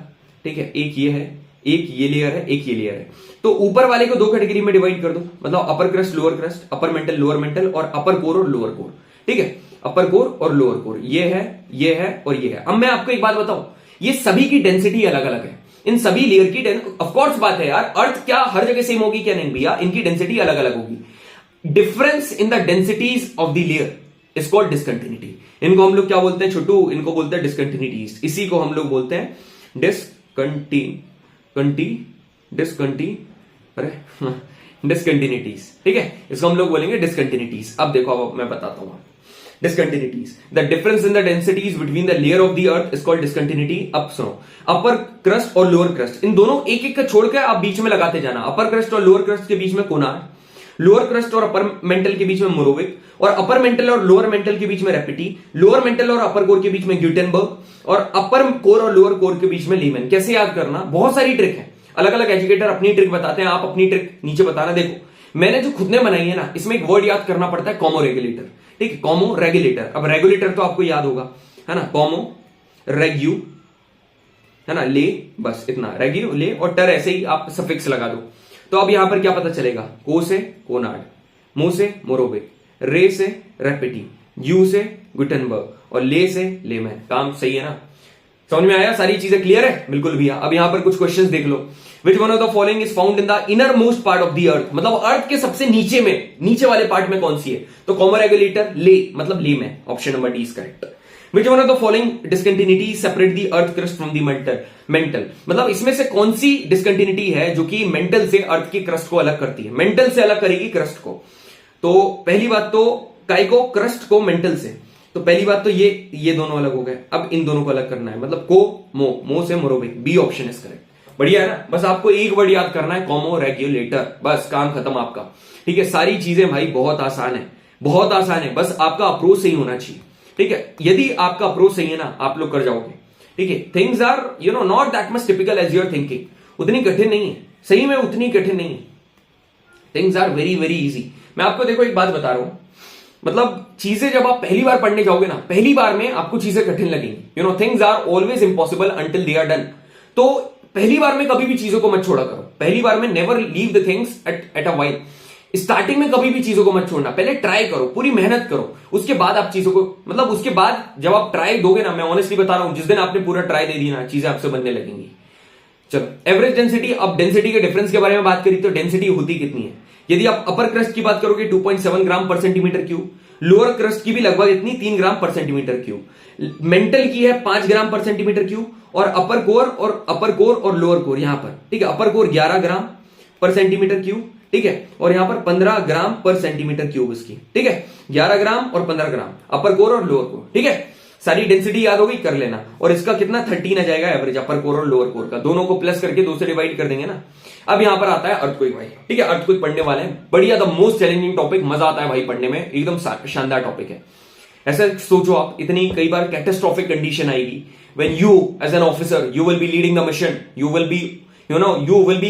ठीक है, एक ये है, एक ये लेयर है, एक ये लेयर है। तो ऊपर वाले को दो कैटेगरी में डिवाइड कर दो, मतलब upper crust lower crust, upper mantle lower mantle, और अपर कोर और लोअर कोर, ठीक है, अपर कोर और लोअर कोर, ये है और ये है। अब मैं आपको एक बात बताऊं, ये सभी की डेंसिटी अलग अलग है, इन सभी लेयर की ऑफ कोर्स बात है यार, अर्थ क्या हर जगह सेम होगी क्या, नहीं भैया, इनकी डेंसिटी अलग अलग होगी। Difference in the densities of the layer is called discontinuity. इनको हम लोग क्या बोलते हैं छोटू, इनको बोलते हैं डिस्कंटिन्यूटीज। इसी को हम लोग बोलते हैं डिस्कंटिन्यूटीज, ठीक है, इसको हम लोग बोलेंगे डिस्कंटिन्यूटीज। अब देखो, अब मैं बताता हूं discontinuities. The difference in the densities between the layer of the earth is called discontinuity. अब सुनो, अपर क्रस्ट और लोअर क्रस्ट, इन दोनों एक एक का छोड़कर आप बीच में लगाते जाना। अपर क्रस्ट और लोअर क्रस्ट के बीच में कोनार, लोअर क्रस्ट और अपर मेंटल के बीच में मोरोविक, और अपर मेंटल और लोअर मेंटल के बीच में रेपिटी, लोअर मेंटल और अपर कोर के बीच में ग्यूटेनबर्ग, और अपर कोर और लोअर कोर के बीच में लीमन। कैसे याद करना, बहुत सारी ट्रिक है, अलग अलग एजुकेटर अपनी ट्रिक बताते हैं, आप अपनी ट्रिक नीचे बताना। देखो मैंने जो खुद ने बनाई है ना, इसमें एक वर्ड याद करना पड़ता है, कॉमो रेगुलेटर, ठीक है, कॉमो रेगुलेटर। अब रेगुलेटर तो आपको याद होगा, है ना, कॉमो रेग्यू, है ना, ले, बस इतना, रेग्यू ले, और टर ऐसे ही आप सफिक्स लगा दो। तो अब यहां पर क्या पता चलेगा, को से कोनार्ड, मो से मोरोविक, रे से रेपिटी, यू से गुटेनबर्ग, और ले से लेमैन। काम सही है ना, समझ में आया, सारी चीजें क्लियर है, बिल्कुल भैया। अब यहां पर कुछ क्वेश्चंस देख लो। Which one of the following is found in the innermost part of the earth, मतलब अर्थ के सबसे नीचे में, नीचे वाले पार्ट में कौन सी है, तो कॉमो रेगुलेटर, ले, मतलब layman, option number D is correct. Which one of the following discontinuity separate the earth crust from the mental, मतलब इसमें से कौन सी डिस्कंटिन्यूटी है जो कि मेंटल से अर्थ की क्रस्ट को अलग करती है, मेंटल से अलग करेगी क्रस्ट को। तो पहली बात तो काय को, क्रस्ट को मेंटल से, तो पहली बात तो ये दोनों अलग हो गए। अब इन दोनों को अलग करना है, मतलब को मो से मोरोविक, बी ऑप्शन इज करेक्ट। बढ़िया है ना, बस आपको एक वर्ड याद करना है, कॉमो रेगुलेटर, बस काम खत्म आपका, ठीक है। सारी चीजें भाई बहुत आसान है, बहुत आसान है, बस आपका अप्रोच सही होना चाहिए, ठीक है। यदि आपका अप्रोच सही है ना, आप लोग कर जाओगे, ठीक है। Things are not that much typical as your thinking, उतनी कठिन नहीं है, सही में उतनी कठिन नहीं है। Things are very very easy. मैं आपको देखो एक बात बता रहा हूं, मतलब चीजें जब आप पहली बार पढ़ने जाओगे ना, पहली बार में आपको चीजें कठिन लगेंगी। Things are always impossible until they are done. तो पहली बार में कभी भी चीजों को मत छोड़ा करो, पहली बार में never leave the things at a while. Starting में कभी भी चीजों को मत छोड़ना, पहले ट्राई करो, पूरी मेहनत करो, उसके बाद आप चीजों को, मतलब उसके बाद जब आप ट्राई दोगे ना, मैं ऑनेस्टली बता रहा हूं, जिस दिन आपने पूरा ट्राई दे दी ना, चीजें आपसे बनने लगेंगी। चलो एवरेज डेंसिटी, अब डेंसिटी के डिफरेंस के बारे में बात करी तो डेंसिटी होती कितनी है। यदि आप अपर क्रस्ट की बात करोगे 2.7 ग्राम पर सेंटीमीटर क्यूब, लोअर क्रस्ट की भी लगभग इतनी 3 ग्राम पर सेंटीमीटर क्यूब, मेंटल की है 5 ग्राम पर सेंटीमीटर क्यूब, और अपर कोर और लोअर कोर यहां पर, ठीक है, अपर कोर 11 ग्राम पर सेंटीमीटर क्यूब, ठीक है, और यहां पर 15 ग्राम पर सेंटीमीटर क्यूब इसकी, ठीक है, 11 ग्राम और 15 ग्राम अपर कोर और लोअर कोर, ठीक है। सारी डेंसिटी याद होगी, कर लेना। और इसका कितना 13 आ जाएगा एवरेज, अपर कोर और लोअर कोर का, दोनों को प्लस करके 2 से डिवाइड कर देंगे ना। अब यहां पर आता है अर्थक्वेक भाई, ठीक है, अर्थक्वेक पढ़ने वाले हैं, बढ़िया, द मोस्ट चैलेंजिंग टॉपिक, मजा आता है भाई पढ़ने में, एकदम शानदार टॉपिक है। ऐसा सोचो आप, इतनी कई बार कैटास्ट्रोफिक कंडीशन आएगी, when you as an officer you will be leading the mission, you will be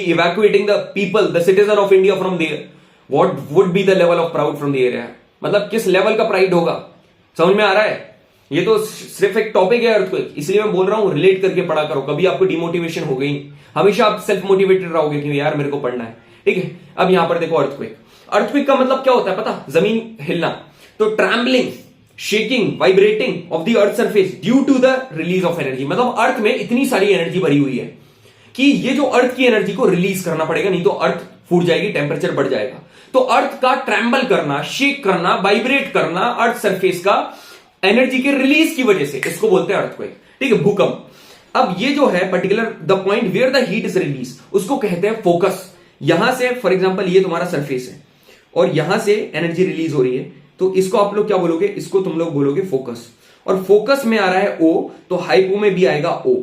evacuating the people, the citizen of India from there, what would be the level of proud from the area, मतलब किस level का pride होगा, समझ में आ रहा है। ये तो सिर्फ एक टॉपिक है अर्थक्वेक, इसलिए मैं बोल रहा हूं रिलेट करके पढ़ा करो, कभी आपको डिमोटिवेशन हो गई, हमेशा आप सेल्फ मोटिवेटेड रहोगे कि यार मेरे को पढ़ना है, ठीक है। अब यहां पर देखो अर्थक्वेक का मतलब क्या होता है पता, जमीन हिलना, तो trembling, shaking, vibrating of the earth surface due to the release of energy, मतलब अर्थ में इतनी सारी एनर्जी भरी हुई है कि ये जो अर्थ की एनर्जी को रिलीज करना पड़ेगा, नहीं तो अर्थ फूट जाएगी, टेम्परेचर बढ़ जाएगा। तो अर्थ का ट्रैम्बल करना, शेक करना, वाइब्रेट करना अर्थ सरफेस का, एनर्जी के रिलीज की वजह से, इसको बोलते हैं अर्थक्वेक, ठीक है, भूकंप। अब ये जो है particular the point where the heat is release, उसको कहते हैं फोकस। यहां से फॉर एग्जांपल ये तुम्हारा सरफेस है और यहां से एनर्जी रिलीज हो रही है, तो इसको आप लोग क्या बोलोगे, इसको तुम लोग बोलोगे फोकस। और फोकस में आ रहा है O, तो हाइपो में भी आएगा O,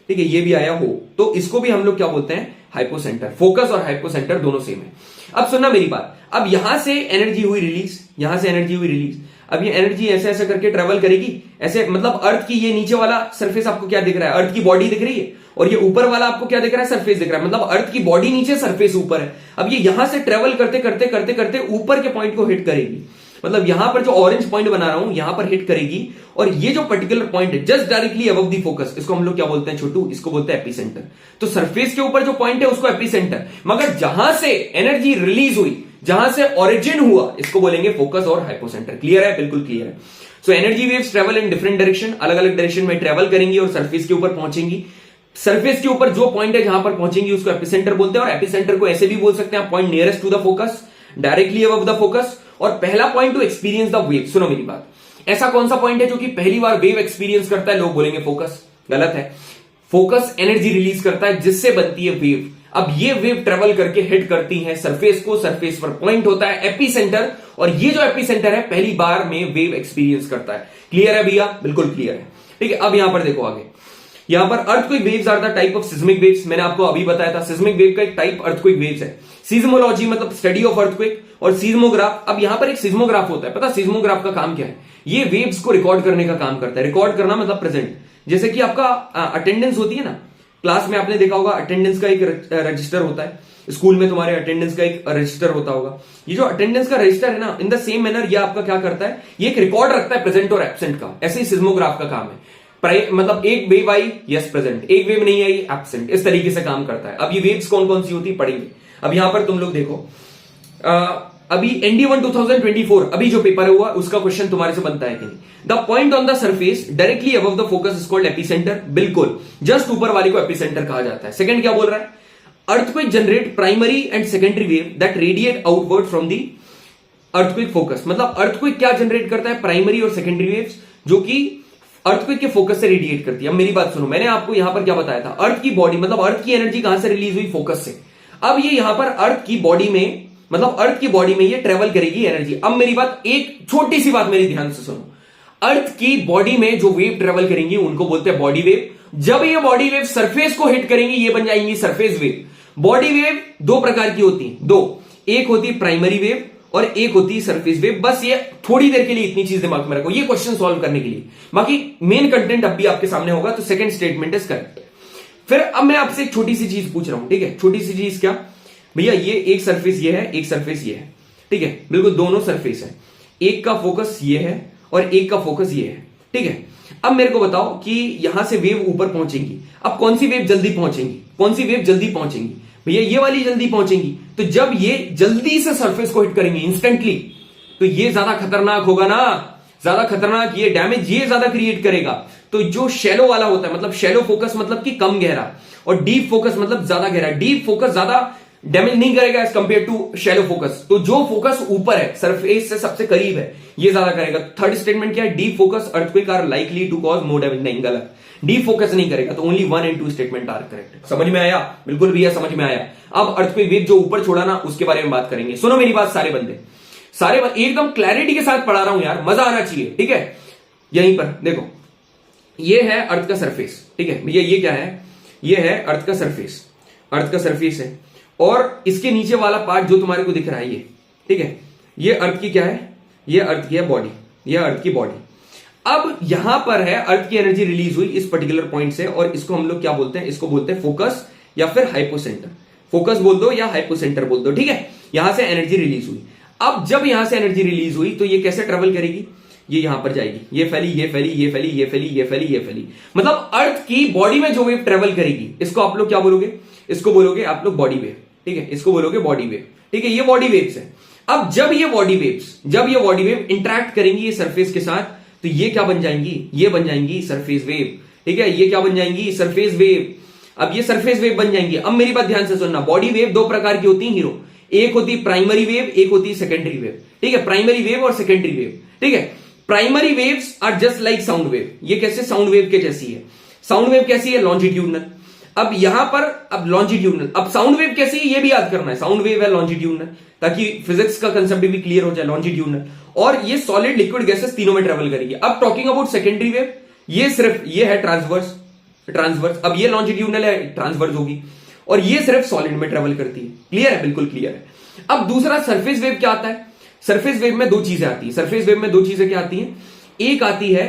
ठीक है, ये भी आया हो, तो इसको भी हम लोग क्या बोलते हैं, हाइपोसेंटर। फोकस और हाइपोसेंटर दोनों सेम है। अब सुनना मेरी बात, अब यहां से एनर्जी हुई रिलीज, यहां से एनर्जी हुई रिलीज, अब ये एनर्जी ऐसे ऐसे करके ट्रेवल करेगी, ऐसे मतलब अर्थ की ये नीचे वाला सरफेस आपको क्या दिख रहा है, अर्थ की बॉडी दिख रही है, और ये ऊपर वाला आपको क्या दिख रहा है, सरफेस दिख रहा है, मतलब अर्थ की बॉडी नीचे, सरफेस ऊपर है। अब ये यहां से ट्रेवल करते करते करते करते ऊपर के पॉइंट को हिट करेगी, मतलब यहां पर जो ऑरेंज पॉइंट बना रहा हूं यहां पर हिट करेगी, और ये जो पर्टिकुलर पॉइंट है just directly above the focus, इसको हम लोग क्या बोलते हैं छोटू, इसको बोलते हैं एपिसेंटर। तो सरफेस के ऊपर जो पॉइंट है उसको एपिसेंटर, मगर जहां से एनर्जी रिलीज हुई, जहां से ओरिजिन हुआ, इसको बोलेंगे फोकस और हाइपोसेंटर। क्लियर है, बिल्कुल क्लियर है। So energy waves travel in different direction, अलग अलग डायरेक्शन में ट्रेवल करेंगी और सरफेस के ऊपर पहुंचेंगी। सरफेस के ऊपर जो पॉइंट है जहां पर पहुंचेंगी उसको एपिसेंटर बोलते हैं, और एपिसेंटर को ऐसे भी बोल सकते हैं आप, point nearest to the focus, directly above the focus, और पहला point to experience the wave. सुनो मेरी बात, ऐसा कौन सा पॉइंट है जो कि पहली बार वेव एक्सपीरियंस करता है, लोग बोलेंगे फोकस, गलत है। फोकस एनर्जी रिलीज करता है जिससे बनती है वेव। अब ये वेव ट्रेवल करके हिट करती है सरफेस को, सरफेस पर पॉइंट होता है एपिसेंटर, और ये जो एपिसेंटर है पहली बार में वेव एक्सपीरियंस करता है। क्लियर है भैया, बिल्कुल क्लियर है, ठीक है। अब यहां पर देखो आगे, यहां पर earthquake waves are the type of seismic waves, मैंने आपको अभी बताया था सिस्मिक वेव का एक टाइप अर्थक्वेक वेव्स है। सीज्मोलॉजी मतलब स्टडी ऑफ अर्थक्वेक, और सीज्मोग्राफ, अब यहां पर एक सीज्मोग्राफ होता है, पता सीज्मोग्राफ का काम क्या है, ये वेव्स को रिकॉर्ड करने का काम करता है। रिकॉर्ड करना मतलब प्रेजेंट, जैसे कि आपका अटेंडेंस होती है ना क्लास में, आपने देखा होगा अटेंडेंस का एक रजिस्टर होता है, स्कूल में तुम्हारे अटेंडेंस का एक रजिस्टर होता होगा। ये जो अटेंडेंस का रजिस्टर है ना, इन द सेम मैनर ये आपका क्या करता है, ये एक रिकॉर्ड रखता है प्रेजेंट और एब्सेंट का। ऐसे ही सिज्मोग्राफ का काम है, मतलब एक वेव आई, यस प्रेजेंट, एक वेव नहीं आई, एब्सेंट, इस तरीके से काम करता है। अब ये वेव्स कौन कौन सी होती है पढ़ेंगे। अब यहां पर तुम लोग देखो, अभी ND1 2024 अभी जो पेपर हुआ उसका क्वेश्चन तुम्हारे से बनता है कि नहीं, the point on the surface directly above the focus is called epicentre, बिल्कुल, जस्ट ऊपर वाले को एपिसेंटर कहा जाता है। सेकंड क्या बोल रहा है, earthquake generate primary and secondary wave that radiate outward from the earthquake focus, मतलब अर्थक्वेक क्या जनरेट करता है, प्राइमरी और सेकेंडरी वेव्स जो कि अर्थक्वेक के फोकस से रेडिएट करती है। अब मेरी बात सुनो, मैंने आपको यहां पर क्या बताया था, अर्थ की बॉडी मतलब अर्थ की एनर्जी कहां से रिलीज हुई, फोकस से। अब ये यहां पर अर्थ की बॉडी में, मतलब अर्थ की बॉडी में ये ट्रेवल करेगी एनर्जी। अब मेरी बात, एक छोटी सी बात मेरी ध्यान से सुनो, अर्थ की बॉडी में जो वेव ट्रेवल करेंगी उनको बोलते हैं बॉडी वेव। जब ये बॉडी वेव सरफेस को हिट करेंगी ये बन जाएंगी सरफेस वेव। बॉडी वेव दो प्रकार की होती है, दो, एक होती है प्राइमरी वेव और एक होती है सरफेस वेव। बस ये थोड़ी देर के लिए इतनी चीज दिमाग में रखो, ये क्वेश्चन सॉल्व करने के लिए, बाकी मेन कंटेंट अब भी आपके सामने होगा। तो सेकंड स्टेटमेंट इज करेक्ट। फिर अब मैं आपसे एक छोटी सी चीज पूछ रहा हूं, ठीक है, छोटी सी चीज क्या भैया, ये एक सरफेस ये है, एक सरफेस ये है, ठीक है, बिल्कुल दोनों सरफेस है, एक का फोकस ये है और एक का फोकस ये है, ठीक है। अब मेरे को बताओ कि यहां से वेव ऊपर पहुंचेंगी, अब कौन सी वेव जल्दी पहुंचेंगी, कौन सी वेव जल्दी पहुंचेंगी भैया, ये वाली जल्दी पहुंचेंगी। तो जब ये जल्दी से सरफेस को हिट करेंगे इंस्टेंटली, तो ये ज्यादा खतरनाक होगा ना, ज्यादा खतरनाक, ये डैमेज ये ज्यादा क्रिएट करेगा। तो जो शैलो वाला होता है, मतलब शैलो फोकस मतलब कि कम गहरा, और डीप फोकस मतलब ज्यादा गहरा। डीप फोकस ज्यादा डैमेज नहीं करेगा as compare to shallow focus, तो जो फोकस ऊपर है, सरफेस से सबसे करीब है, ये ज्यादा करेगा। थर्ड स्टेटमेंट क्या है, deep focus earthquake are likely to cause more damage. नहीं, गलत, डीप फोकस नहीं करेगा, तो only 1 and 2 statement are correct. समझ में आया, बिल्कुल भैया समझ में आया। अब अर्थक्वेक वेव जो ऊपर छोड़ा ना उसके बारे में बात करेंगे। सुनो मेरी बात सारे बंदे, सारे एकदम क्लैरिटी के साथ पढ़ा रहा हूं यार, मजा आना चाहिए, ठीक है। यहीं पर देखो, ये है अर्थ का सरफेस, ठीक है भैया, ये क्या है, ये है अर्थ का सरफेस, अर्थ का सरफेस है, और इसके नीचे वाला पार्ट जो तुम्हारे को दिख रहा है ये, ठीक है, ये अर्थ की क्या है, ये अर्थ की है बॉडी, ये अर्थ की बॉडी। अब यहां पर है अर्थ की एनर्जी रिलीज हुई इस पर्टिकुलर पॉइंट से, और इसको हम लोग क्या बोलते हैं, इसको बोलते हैं फोकस या फिर हाइपोसेंटर। फोकस बोल दो या हाइपोसेंटर बोल दो, ठीक है। यहां से एनर्जी रिलीज हुई। अब जब यहां से एनर्जी रिलीज हुई तो ये कैसे ट्रेवल करेगी, ये यहां पर जाएगी, ये फैली, ये फैली, ये फैली, ये फैली, ये फैली, ये फैली, मतलब अर्थ की बॉडी में जो वेव ट्रेवल करेगी इसको आप लोग क्या बोलोगे, इसको बोलोगे आप लोग बॉडी वेव, ठीक है, इसको बोलोगे बॉडी वेव, ठीक है। ये बॉडी वेव्स है। अब जब ये बॉडी वेव इंटरेक्ट करेंगी ये सरफेस के साथ, तो ये क्या बन जाएंगी, ये बन जाएंगी सरफेस वेव, ठीक है। ये क्या बन जाएंगी, सरफेस वेव। अब ये सरफेस वेव बन जाएंगी। अब मेरी बात ध्यान से सुनना, बॉडी वेव दो प्रकार की होती है हीरो, एक होती है प्राइमरी वेव, एक होती है सेकेंडरी वेव, ठीक है, प्राइमरी वेव और सेकेंडरी वेव, ठीक है। Primary waves are just like sound wave. ये कैसे साउंड वेव के जैसी है? साउंड वेव कैसी है? लॉन्जिट्यूडनल। अब यहां पर अब लॉन्जिट्यूडनल, अब साउंड वेव कैसी है ये भी याद करना है। साउंड वेव है लॉन्जिट्यूडनल, ताकि फिजिक्स का कंसेप्ट भी क्लियर हो जाए। लॉन्जिट्यूडनल, और ये सॉलिड लिक्विड गैसेस तीनों में ट्रेवल करेगी। अब टॉकिंग अबाउट सेकेंडरी वेव, ये सिर्फ ये है ट्रांसवर्स, अब ये लॉन्जिट्यूडनल है, ट्रांसवर्स होगी, और ये सिर्फ सॉलिड में ट्रेवल करती है। क्लियर है? बिल्कुल क्लियर है। अब दूसरा सरफेस वेव क्या आता है? सरफेस वेव में दो चीजें आती है। सरफेस वेव में दो चीजें क्या आती हैं? एक आती है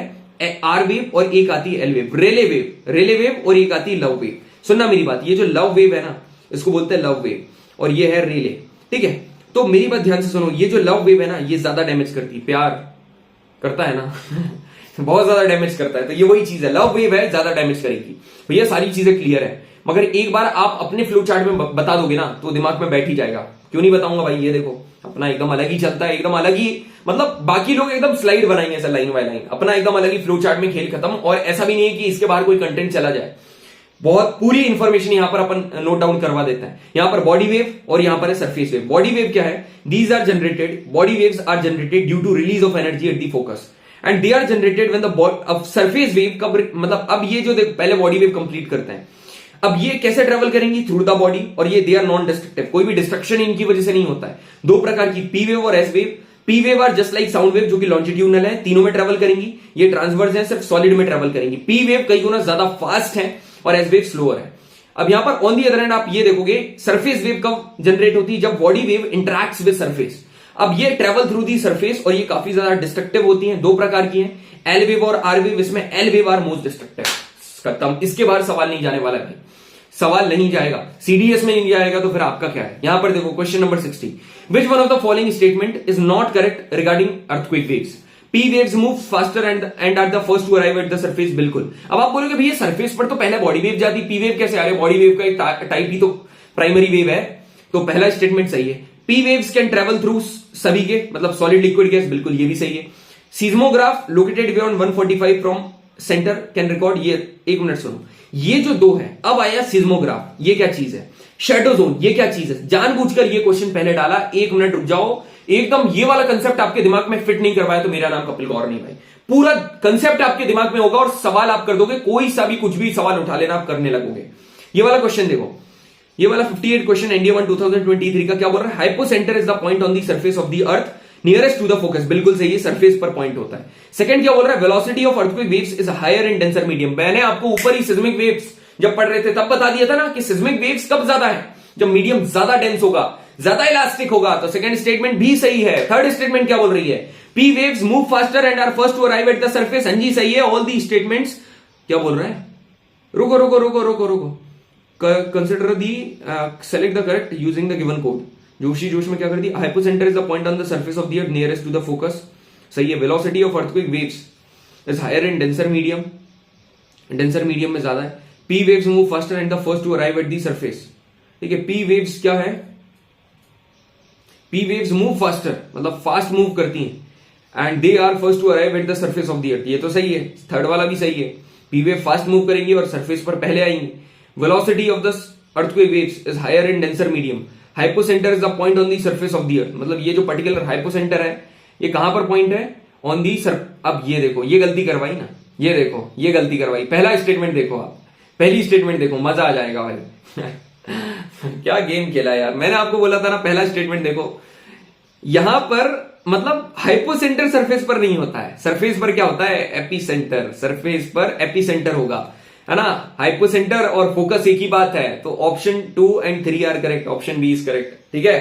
आर वेव और एक आती है एल वेव, रेले वेव, और एक आती है लव वेव। सुनना मेरी बात, ये जो लव वेव है ना, इसको बोलते हैं लव वेव, और ये है रेले। ठीक है, तो मेरी बात ध्यान से सुनो। ये जो लव वेव है ना, ये ज्यादा डैमेज करती है, प्यार करता है ना बहुत ज्यादा डैमेज करता है। तो ये वही चीज है, लव वेव है, ज्यादा डैमेज करेगी। भैया सारी चीजें क्लियर है, मगर एक बार आप अपने फ्लो चार्ट में बता दोगे ना तो दिमाग में बैठ ही जाएगा। क्यों नहीं बताऊंगा भाई? ये देखो, अपना एकदम अलग ही चलता है, एकदम अलग ही, मतलब बाकी लोग एकदम स्लाइड बनाएंगे ऐसा लाइन बाय लाइन, अपना एकदम अलग ही फ्लो चार्ट में खेल खत्म। और ऐसा भी नहीं है कि इसके बाहर कोई कंटेंट चला जाए, बहुत पूरी इंफॉर्मेशन यहां पर अपन नोट डाउन करवा देता है। यहां पर बॉडी वेव और यहां पर है सरफेस वेव। बॉडी वेव क्या है? These are generated, body waves are generated due to release of energy at the focus, and they are generated when the surface wave कब, मतलब अब ये जो पहले बॉडी वेव कंप्लीट करते हैं, अब ये कैसे ट्रेवल करेंगी? थ्रू द बॉडी, और ये दे आर नॉन डिस्ट्रक्टिव, कोई भी डिस्ट्रक्शन इनकी वजह से नहीं होता है। दो प्रकार की, पी वेव और S wave. P wave are just like sound wave, जो कि लॉन्जिट्यूडनल है, तीनों में ट्रेवल करेंगी। ये ट्रांसवर्स है, सिर्फ सॉलिड में ट्रेवल करेंगी। पी वेव कई गुना ज्यादा फास्ट है और एस वेव स्लोअर है। अब यहां पर ऑन दी अदर हैंड आप ये देखोगे, सरफेस वेव कब जनरेट होती है? जब body wave interacts with surface. अब ये ट्रेवल थ्रू दी सरफेस, और ये काफी ज्यादा डिस्ट्रक्टिव होती हैं। दो प्रकार की हैं, एल वेव और आर वेव। इसमें L wave are most destructive. खत्म, इसके बाहर सवाल नहीं जाने वाला है, सवाल नहीं जाएगा, सीडीएस में नहीं जाएगा, तो फिर आपका क्या है? यहां पर देखो question number 60, which one of the following statement is not correct regarding earthquake waves? P waves move faster and are the first to arrive at the surface. बिल्कुल। अब आप बोलोगे भैया सरफेस पर तो पहले बॉडी वेव जाती, पी वेव कैसे आ रहे? बॉडी वेव का एक टाइप ही तो प्राइमरी वेव है, तो पहला स्टेटमेंट सही है। P waves can travel through सभी के, मतलब सॉलिड लिक्विड गैस, बिल्कुल ये भी सही है। Seismograph located beyond 145 from centre can record, ये एक मिनट सुनो, ये जो दो है। अब आया सिज्मोग्राफ, ये क्या चीज है? शैडो जोन, ये क्या चीज है? जानबूझकर ये क्वेश्चन पहले डाला। एक मिनट रुक जाओ, एकदम ये वाला कंसेप्ट आपके दिमाग में फिट नहीं करवाया तो मेरा नाम कपिल गौर नहीं भाई। पूरा कंसेप्ट आपके दिमाग में होगा और सवाल आप कर दोगे, कोई सा भी कुछ भी सवाल उठा लेना, आप करने लगोगे। ये वाला क्वेश्चन देखो, ये वाला 58 क्वेश्चन एनडीए 1 2023 का क्या बोल रहा है? Hypocentre is the point on the surface of the earth nearest to the focus. बिल्कुल सही है, सरफेस पर पॉइंट होता है। सेकंड क्या बोल रहा है? Velocity of earthquake waves is higher in denser medium. मैंने आपको ऊपर ही सिस्मिक वेव्स जब पढ़ रहे थे तब बता दिया था ना कि सिस्मिक वेव्स कब ज्यादा है? जब मीडियम ज्यादा डेंस होगा, ज्यादा इलास्टिक होगा। तो सेकंड स्टेटमेंट भी सही है। थर्ड स्टेटमेंट क्या बोल रही है? P waves move faster and are first to arrive at the surface. हाँ जी सही है। ऑल दी स्टेटमेंट्स क्या बोल रहा है? रुको रुको रुको रुको रुको, consider the select the correct using the given code. Joshi जोश में क्या कर दी? Hypocentre is the point on the surface of the earth nearest to the focus. सही है। Velocity of earthquake waves is higher in denser medium, denser medium में ज्यादा है। P waves move faster and the first to arrive at the surface. ठीक है, P waves क्या है? P waves move faster, मतलब फास्ट मूव करती हैं, and they are first to arrive at the surface of the earth. ये तो सही है, थर्ड वाला भी सही है। पी वेव फास्ट मूव करेंगी और सरफेस पर पहले आएंगी। Velocity of the earthquake waves is higher in denser medium. Hypocentre is the point on the surface of the earth. मतलब ये जो पर्टिकुलर हाइपोसेंटर है, ये कहां पर पॉइंट है? ऑन दी अब ये देखो, ये गलती करवाई ना, ये देखो ये गलती करवाई। पहला स्टेटमेंट देखो, आप पहली स्टेटमेंट देखो, मजा आ जाएगा भाई क्या गेम खेला यार। मैंने आपको बोला था ना, पहला स्टेटमेंट देखो। यहां पर मतलब हाइपोसेंटर सरफेस पर नहीं होता है, सरफेस पर क्या होता है? एपीसेंटर। सरफेस पर एपीसेंटर होगा, है ना। हाइपोसेंटर और फोकस एक ही बात है। तो option 2 and 3 are correct, option B is correct. ठीक है,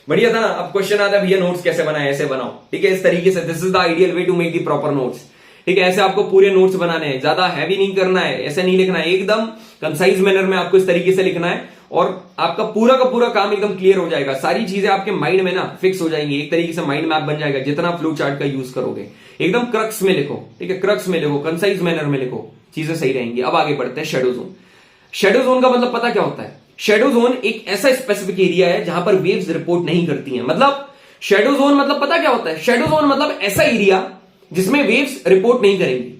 बढ़िया था ना। अब क्वेश्चन आता है भैया नोट्स कैसे बनाए? ऐसे बनाओ। ठीक है, इस तरीके से, this is the ideal way to make the proper notes. ठीक है, ऐसे आपको पूरे नोट्स बनाने हैं, ज्यादा हैवी नहीं करना है, ऐसे नहीं लिखना है, एकदम कंसाइज मैनर में आपको इस तरीके से लिखना है और आपका पूरा का पूरा काम एकदम क्लियर हो जाएगा। सारी चीजें आपके माइंड में ना फिक्स हो जाएंगी, एक तरीके से माइंड मैप बन जाएगा जितना फ्लो चार्ट का यूज करोगे। एकदम क्रक्स में लिखो, ठीक है, क्रक्स में लिखो, कंसाइज मैनर में लिखो, चीजें सही रहेंगी। अब आगे बढ़ते हैं शैडो जोन। शैडो जोन का मतलब पता क्या होता है? शैडो जोन एक ऐसा स्पेसिफिक एरिया है जहां पर वेव्स रिपोर्ट नहीं करती हैं। मतलब शैडो जोन मतलब पता क्या होता है? शैडो जोन मतलब ऐसा एरिया जिसमें वेव्स रिपोर्ट नहीं करेंगी।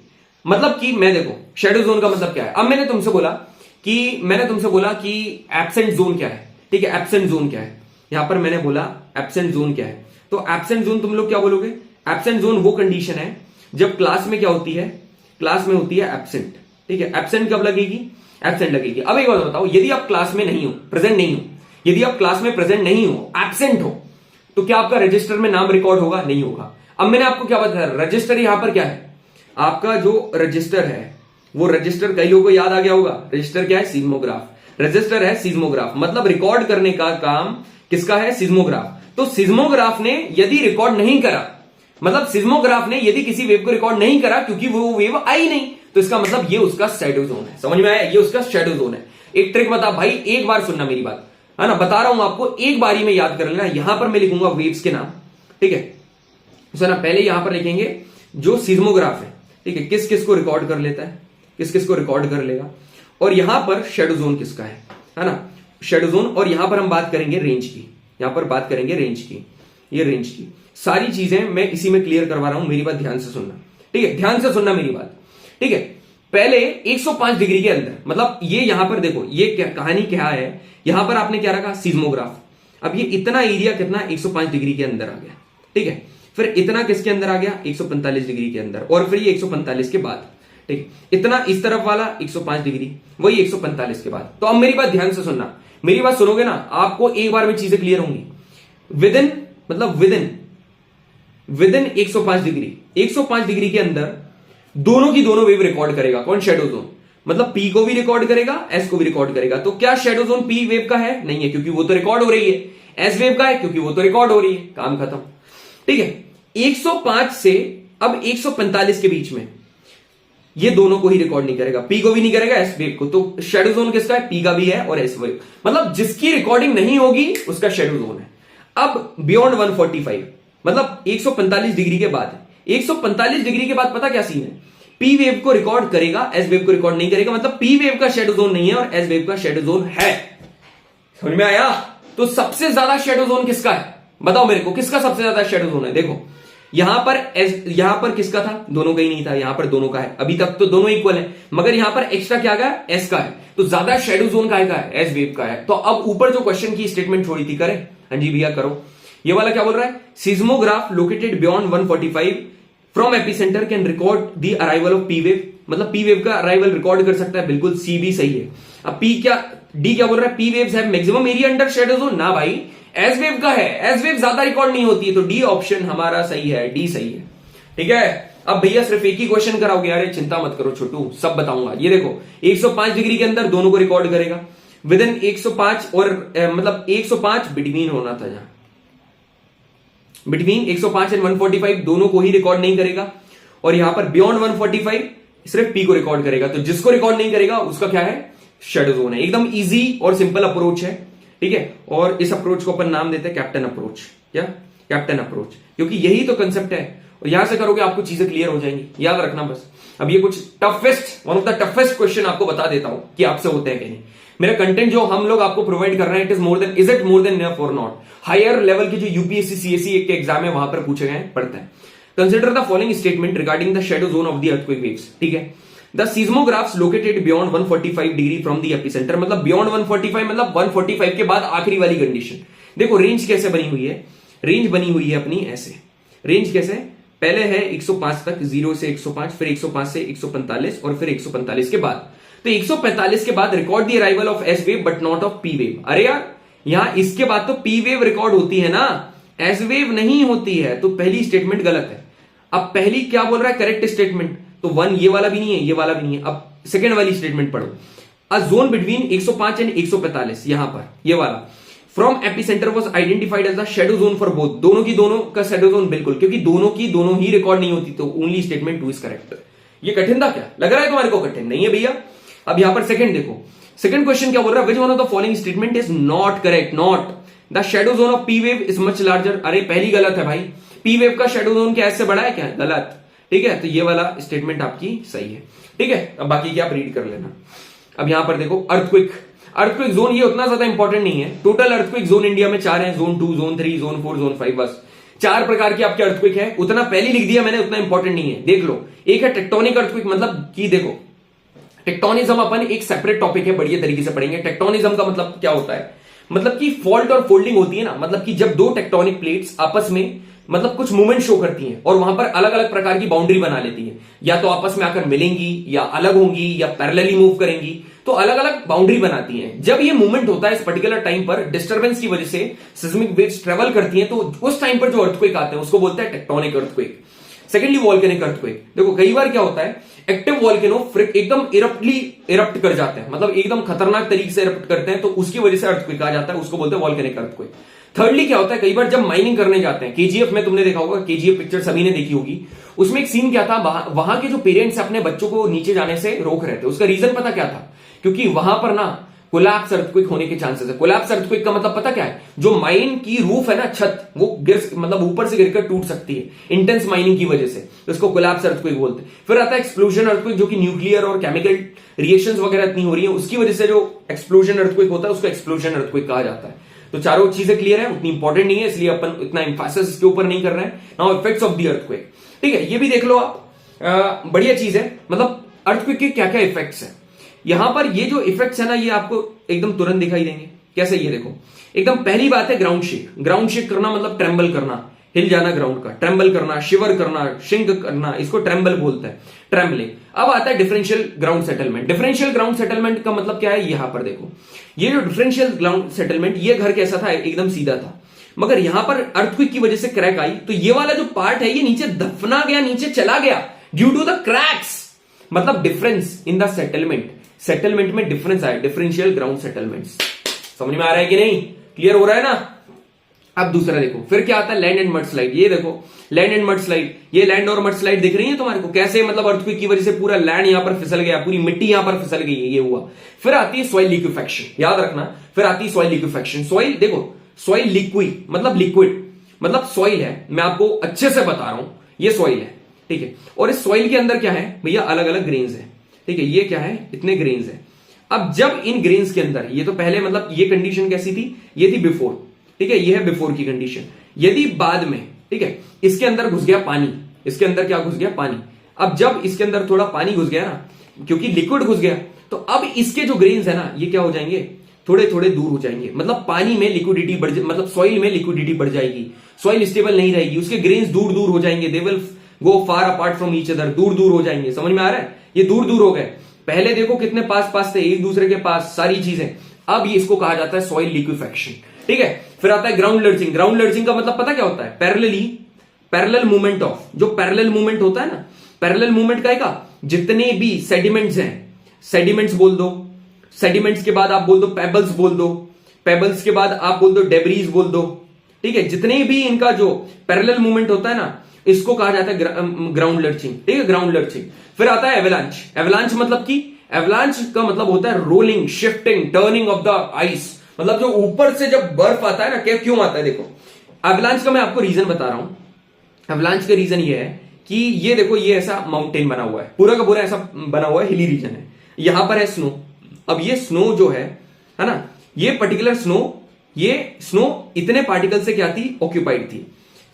मतलब कि मैं देखो, शैडो जोन का मतलब क्या है? अब मैंने तुमसे बोला कि एब्सेंट जोन क्या है। ठीक है, एब्सेंट जोन क्या है? यहां पर मैंने बोला एब्सेंट जोन क्या है, तो एब्सेंट जोन तुम लोग क्या बोलोगे? एब्सेंट जोन वो कंडीशन है जब क्लास में क्या होती है, क्लास में होती है एब्सेंट। ठीक है, एब्सेंट कब लगेगी, एब्सेंट लगेगी। अब एक बात बताओ, यदि आप क्लास में नहीं हो, प्रेजेंट नहीं हो, यदि आप क्लास में प्रेजेंट नहीं हो, एब्सेंट हो, तो क्या आपका रजिस्टर में नाम रिकॉर्ड होगा, नहीं होगा। अब मैंने आपको क्या बताया, रजिस्टर यहां पर क्या है, आपका जो रजिस्टर है वो रजिस्टर, कई लोगों को याद आ गया होगा, रजिस्टर क्या है, सीज्मोग्राफ। रजिस्टर है सीज्मोग्राफ, मतलब रिकॉर्ड करने का काम किसका है, सीज्मोग्राफ। तो सीज्मोग्राफ ने यदि रिकॉर्ड नहीं करा, मतलब सीज्मोग्राफ ने यदि किसी वेव को रिकॉर्ड नहीं करा क्योंकि वो वेव आई नहीं, तो इसका मतलब ये उसका शैडो जोन है। समझ में आया, ये उसका शैडो जोन है। एक ट्रिक बता भाई, एक बार सुनना मेरी बात, है ना, बता रहा हूं आपको, एक बारी में याद कर लेना। यहां पर मैं लिखूंगा वेव्स के नाम, ठीक है, सुना, पहले यहां पर लिखेंगे जो सीज्मोग्राफ है, ठीक है, किस किस को रिकॉर्ड कर लेता है, किस किस को रिकॉर्ड कर लेगा, और यहां पर शैडो जोन किसका है ना, शैडो जोन। और यहां पर हम बात करेंगे रेंज की, यहां पर बात करेंगे रेंज की, ये रेंज की सारी चीजें मैं इसी में क्लियर करवा रहा हूं, मेरी बात ध्यान से सुनना, ठीक है, ध्यान से सुनना मेरी बात, ठीक है। पहले 105 डिग्री के अंदर, मतलब ये यहां पर देखो, ये क्या कहानी क्या है, यहां पर आपने क्या रखा, सीज्मोग्राफ। अब ये इतना एरिया कितना, 105 डिग्री के अंदर आ गया, ठीक है, फिर इतना किसके अंदर आ गया, 145 डिग्री के अंदर, और फिर ये 145 के बाद, ठीक है, इतना इस तरफ वाला 105 डिग्री, वही 145 के बाद। तो अब मेरी बात ध्यान से सुनना, मेरी बात सुनोगे ना, आपको एक बार में चीजें क्लियर होंगी। विदिन, मतलब विदिन 105 डिग्री, 105 डिग्री के अंदर दोनों की दोनों वेव रिकॉर्ड करेगा कौन, शैडो जोन। मतलब पी को भी रिकॉर्ड करेगा, एस को भी रिकॉर्ड करेगा। तो क्या शैडो जोन पी वेव का है, नहीं है, क्योंकि वो तो रिकॉर्ड हो रही है। एस वेव का है, क्योंकि वो तो रिकॉर्ड हो रही है, काम खत्म, ठीक है। 105 से अब 145 के बीच में ये दोनों को ही रिकॉर्ड नहीं करेगा, पी को भी नहीं करेगा, एस वेव को। तो शैडो जोन किसका है, पी का भी है और एस वेव, मतलब जिसकी रिकॉर्डिंग नहीं होगी उसका शैडो जोन है। अब बियॉन्ड 145, मतलब 145 डिग्री के बाद, 145 डिग्री के बाद पता क्या सीन है, पी वेव को रिकॉर्ड करेगा, एस वेव को रिकॉर्ड नहीं करेगा, मतलब पी वेव का शैडो जोन नहीं है और एस वेव का शैडो जोन है। समझ में आया। तो सबसे ज्यादा शैडो जोन किसका है, बताओ मेरे को, किसका सबसे ज्यादा शैडो जोन है। देखो यहां पर किसका था, दोनों का ही नहीं था, यहां पर दोनों का है। अभी तक तो दोनों इक्वल है, मगर यहां पर एक्स्ट्रा क्या गया, एस का है। तो ज्यादा शैडो जोन का है, एस वेव का है। तो अब ऊपर जो क्वेश्चन की स्टेटमेंट छोड़ी थी, करें, हाँ जी भैया करो। ये वाला क्या बोल रहा है, seismograph located beyond 145 from epicentre can record the arrival of P wave, मतलब पी वेव का अराइवल रिकॉर्ड कर सकता है, बिल्कुल सी भी सही है। अब पी क्या, डी क्या बोल रहा है, P waves have maximum area under shadow zone, ना भाई, एस वेव का है, एस वेव ज्यादा रिकॉर्ड नहीं होती है। तो डी ऑप्शन हमारा सही है, डी सही है, ठीक है। अब भैया सिर्फ एक ही क्वेश्चन कराओगे, अरे चिंता मत करो छोटू, सब बताऊंगा। ये देखो 105 डिग्री के अंदर दोनों को रिकॉर्ड करेगा, विद इन 105 और मतलब 105 बिटवीन होना था, जहां बिटवीन 105 एंड 145 दोनों को ही रिकॉर्ड नहीं करेगा, और यहां पर बियॉन्ड 145 सिर्फ पी को रिकॉर्ड करेगा। तो जिसको रिकॉर्ड नहीं करेगा उसका क्या है, शैडो जोन है। एकदम इजी और सिंपल अप्रोच है, ठीक है। और इस अप्रोच को अपन नाम देते हैं कैप्टन अप्रोच, क्या, कैप्टन अप्रोच, क्योंकि यही तो कंसेप्ट है। और यहां से करोगे आपको चीजें क्लियर हो जाएंगी, याद रखना बस। अब ये कुछ toughest, one of the toughest question आपको बता देता हूं कि आपसे होते हैं कि नहीं। मेरा कंटेंट जो हम लोग आपको प्रोवाइड कर रहे हैं, it is more than, is it more than enough और नॉट। हायर लेवल की जो यूपीएससी सीएससी के एग्जाम है वहां पर पूछे गए पढ़ते हैं। Consider the following statement regarding the shadow zone of the earthquake waves, ठीक है। The seismographs located beyond 145 degree from the epicentre, मतलब बियॉन्ड 145 मतलब 145 के बाद आखिरी वाली कंडीशन। देखो रेंज कैसे बनी हुई है, रेंज बनी हुई है अपनी ऐसे, रेंज कैसे, पहले है 105 तक, 0 से 105, फिर 105 से 145 और फिर 145 के बाद। तो 145 के बाद record the arrival of S wave but not of P wave. अरे यार यहां इसके बाद तो पी वेव रिकॉर्ड होती है ना, एस वेव नहीं होती है, तो पहली स्टेटमेंट गलत है। अब पहली क्या बोल रहा है, करेक्ट स्टेटमेंट, तो 1 ये वाला भी नहीं है, ये वाला भी नहीं है। अब सेकेंड वाली स्टेटमेंट पढ़ो, अ जोन बिटवीन 105 एंड 145, यहां पर ये वाला, from epicentre was identified as the shadow zone for both, दोनों की दोनों का शैडो जोन, बिल्कुल, क्योंकि दोनों की दोनों ही रिकॉर्ड नहीं होती, तो ओनली स्टेटमेंट 2 इज करेक्ट। ये कठिन था क्या, लग रहा है तुम्हारे को कठिन, नहीं है भैया। अब यहां पर सेकंड देखो, सेकंड क्वेश्चन क्या बोल रहा है, विच one of the following statement is not correct, not the shadow zone of P wave is much larger. अरे पहली गलत है भाई, पी वेव का शैडो जोन क्या ऐसे बड़ा है क्या, गलत, ठीक है। तो ये वाला स्टेटमेंट आपकी सही है, ठीक है। अब बाकी क्या आप रीड कर लेना। अब यहां पर देखो अर्थक्वेक, अर्थक्वेक जोन ये उतना ज्यादा इंपॉर्टेंट नहीं है। टोटल अर्थक्वेक जोन इंडिया में 4 है, जोन 2, जोन 3, जोन 4, जोन 5, बस 4 प्रकार की आपके अर्थक्वेक है। उतना पहले लिख दिया मैंने, उतना इंपॉर्टेंट नहीं है, देख लो। एक है टेक्टोनिक अर्थक्वेक, मतलब कि देखो टेक्टोनिज्म अपन एक सेपरेट टॉपिक है, बढ़िया तरीके से पढ़ेंगे। टेक्टोनिज्म का मतलब क्या होता है, मतलब कि फॉल्ट और फोल्डिंग होती है ना, मतलब कि जब दो टेक्टोनिक प्लेट्स आपस में मतलब कुछ मूवमेंट शो करती हैं और वहां पर अलग अलग प्रकार की बाउंड्री बना लेती हैं, या तो आपस में आकर मिलेंगी या अलग होंगी या पैरेलली मूव करेंगी, तो अलग अलग बाउंड्री बनाती हैं। जब ये मूवमेंट होता है इस पर्टिकुलर टाइम पर डिस्टर्बेंस की वजह से सिस्मिक वेव्स ट्रेवल करती हैं, तो उस टाइम पर जो अर्थक्वेक आते हैं उसको बोलते हैं tectonic earthquake. Secondly volcanic earthquake. देखो कई बार क्या होता है, एक्टिव वॉल्केनो एकदम इरप्ट कर जाते हैं, मतलब एकदम खतरनाक तरीके से इरप्ट करते हैं, तो उसकी वजह से अर्थक्वेक आ जाता है, उसको बोलते हैं वॉल्केनिक अर्थक्वेक। थर्डली क्या होता है, कई बार जब माइनिंग करने जाते हैं, केजीएफ में तुमने देखा होगा, केजीएफ पिक्चर सभी ने देखी होगी, उसमें एक सीन क्या था, वहां के जो पेरेंट्स अपने बच्चों को नीचे जाने से रोक रहे थे। उसका रीजन पता क्या था, क्योंकि वहां पर ना कोलैप्स अर्थक्वेक होने के चांसेस है। कोलैप्स अर्थक्वेक का मतलब पता क्या है, जो माइन की रूफ है ना, छत, वो मतलब ऊपर से गिरकर टूट सकती है इंटेंस माइनिंग की वजह से, तो इसको कोलैप्स अर्थक्वेक बोलते हैं। फिर आता है एक्सप्लोजन अर्थक्वेक, जो कि न्यूक्लियर और केमिकल रिएक्शंस वगैरह इतनी हो रही है, उसकी वजह से जो एक्सप्लोजन अर्थक्वेक होता है उसको एक्सप्लोजन अर्थक्वेक कहा जाता है। तो चारों चीजें क्लियर है, उतनी इंपॉर्टेंट नहीं है, इसलिए अपन इतना एम्फेसिस इसके ऊपर नहीं कर रहे हैं। Now effects of the earthquake, ठीक है, ये भी देख लो आप, बढ़िया चीज है, मतलब अर्थक्वेक के क्या क्या इफेक्ट्स है। यहां पर ये जो इफेक्ट्स है ना, ये आपको एकदम तुरंत दिखाई देंगे। कैसे, ये देखो, एकदम पहली बात है ग्राउंड शेक। ग्राउंड शेक करना मतलब ट्रेम्बल करना, हिल जाना ग्राउंड का, ट्रेम्बल करना, शिवर करना, शिंक करना, इसको ट्रेम्बल बोलते हैं, ट्रेम्बलिंग। अब आता है differential ground settlement. Differential ground settlement का मतलब क्या है, यहां पर देखो, ये जो डिफरेंशियल ग्राउंड सेटलमेंट, ये घर कैसा था, एकदम सीधा था, मगर यहां पर अर्थक्वेक की वजह से क्रैक आई, तो ये वाला जो पार्ट है ये नीचे दफना गया, नीचे चला गया ड्यू टू द क्रैक्स, मतलब difference in the settlement. Settlement में डिफरेंस आया, डिफरेंशियल ग्राउंड सेटलमेंट्स। समझ में आ रहा है कि नहीं, क्लियर हो रहा है ना। अब दूसरा देखो, फिर क्या आता है, लैंड एंड मड स्लाइड। ये देखो लैंड एंड मड स्लाइड, ये लैंड और मड स्लाइड दिख रही है तुम्हारे को, कैसे मतलब अर्थक्वेक की वजह से पूरा लैंड यहां पर फिसल गया, पूरी मिट्टी यहां पर फिसल गई, ये हुआ। फिर आती है सॉइल लिक्विफेक्शन, याद रखना, फिर आती है सॉइल लिक्विफेक्शन। सॉइल देखो, सॉइल लिक्विड मतलब सॉइल है, मैं आपको अच्छे से बता रहा हूं, ये सॉइल है, ठीक है, और इस सॉइल के अंदर क्या है भैया, अलग अलग ग्रेन्स है, ठीक है, ये क्या है, इतने ग्रेन्स है। अब जब इन ग्रेन्स के अंदर, ये तो पहले मतलब ये कंडीशन कैसी थी, ये थी बिफोर, ठीक है, ये है बिफोर की कंडीशन। यदि बाद में, ठीक है, इसके अंदर घुस गया पानी, इसके अंदर क्या घुस गया, पानी। अब जब इसके अंदर थोड़ा पानी घुस गया ना, क्योंकि लिक्विड घुस गया, तो अब इसके जो ग्रेन्स है ना, ये क्या हो जाएंगे, थोड़े थोड़े दूर हो जाएंगे, मतलब पानी में लिक्विडिटी बढ़, मतलब सॉइल में लिक्विडिटी बढ़ जाएगी, सॉइल स्टेबल नहीं रहेगी, उसके ग्रेन्स दूर दूर हो जाएंगे, they will go far apart from each other, दूर दूर हो जाएंगे। समझ में आ रहा है, ये दूर दूर हो गए। पहले देखो कितने पास पास थे, एक दूसरे के पास सारी चीजें, अब ये इसको कहा जाता है सॉइल लिक्विफेक्शन, ठीक है। फिर आता है ग्राउंड लर्चिंग। ग्राउंड लर्चिंग का मतलब पता क्या होता है, पैरेलल मूवमेंट ऑफ, जो पैरेलल मूवमेंट होता है ना, पैरेलल मूवमेंट का जितने भी सेडिमेंट्स हैं, सेडिमेंट्स बोल दो, सेडिमेंट्स के बाद आप बोल दो पेबल्स बोल दो, पेबल्स के बाद आप बोल दो डेब्रीज बोल दो, ठीक है, जितने भी इनका जो पैरेलल मूवमेंट होता है ना, इसको कहा जाता है ग्राउंड लर्चिंग, ठीक है, ग्राउंड लर्चिंग। फिर आता है एवलांच। एवलांच मतलब कि, एवलांच का मतलब होता है rolling, shifting, turning of the ice, मतलब जो ऊपर से जब बर्फ आता है ना, क्या क्यों आता है, देखो एवलांच का मैं आपको रीजन बता रहा हूं। एवलांच का रीजन ये है कि ये देखो, ये ऐसा माउंटेन बना हुआ है, पूरा का पूरा ऐसा बना हुआ है, हिली रीजन है, यहां पर है स्नो। अब ये स्नो जो है ना, ये पर्टिकुलर ये स्नो इतने पार्टिकल से क्या थी, ऑक्यूपाइड थी,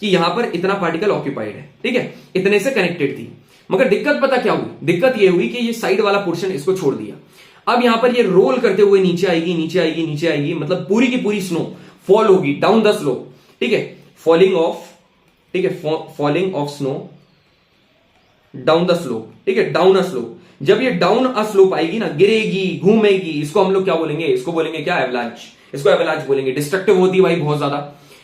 कि यहां पर इतना पार्टिकल ऑक्यूपाइड है, ठीक है, इतने से कनेक्टेड थी। मगर दिक्कत पता क्या हुई, दिक्कत ये हुई कि ये साइड वाला पोर्शन इसको छोड़ दिया। अब यहां पर ये रोल करते हुए नीचे आएगी, नीचे आएगी, नीचे आएगी, मतलब पूरी की पूरी स्नो फॉल होगी डाउन द स्लोप, ठीक है, फॉलिंग ऑफ, ठीक है, falling of snow down the slope, ठीक है, डाउन अ स्लोप। जब ये डाउन अ स्लोप आएगी ना, गिरेगी, घूमेगी, इसको हम लोग क्या बोलेंगे, इसको बोलेंगे क्या, एवलांच, इसको एवलांच बोलेंगे। डिस्ट्रक्टिव होती है भाई बहुत ज्यादा,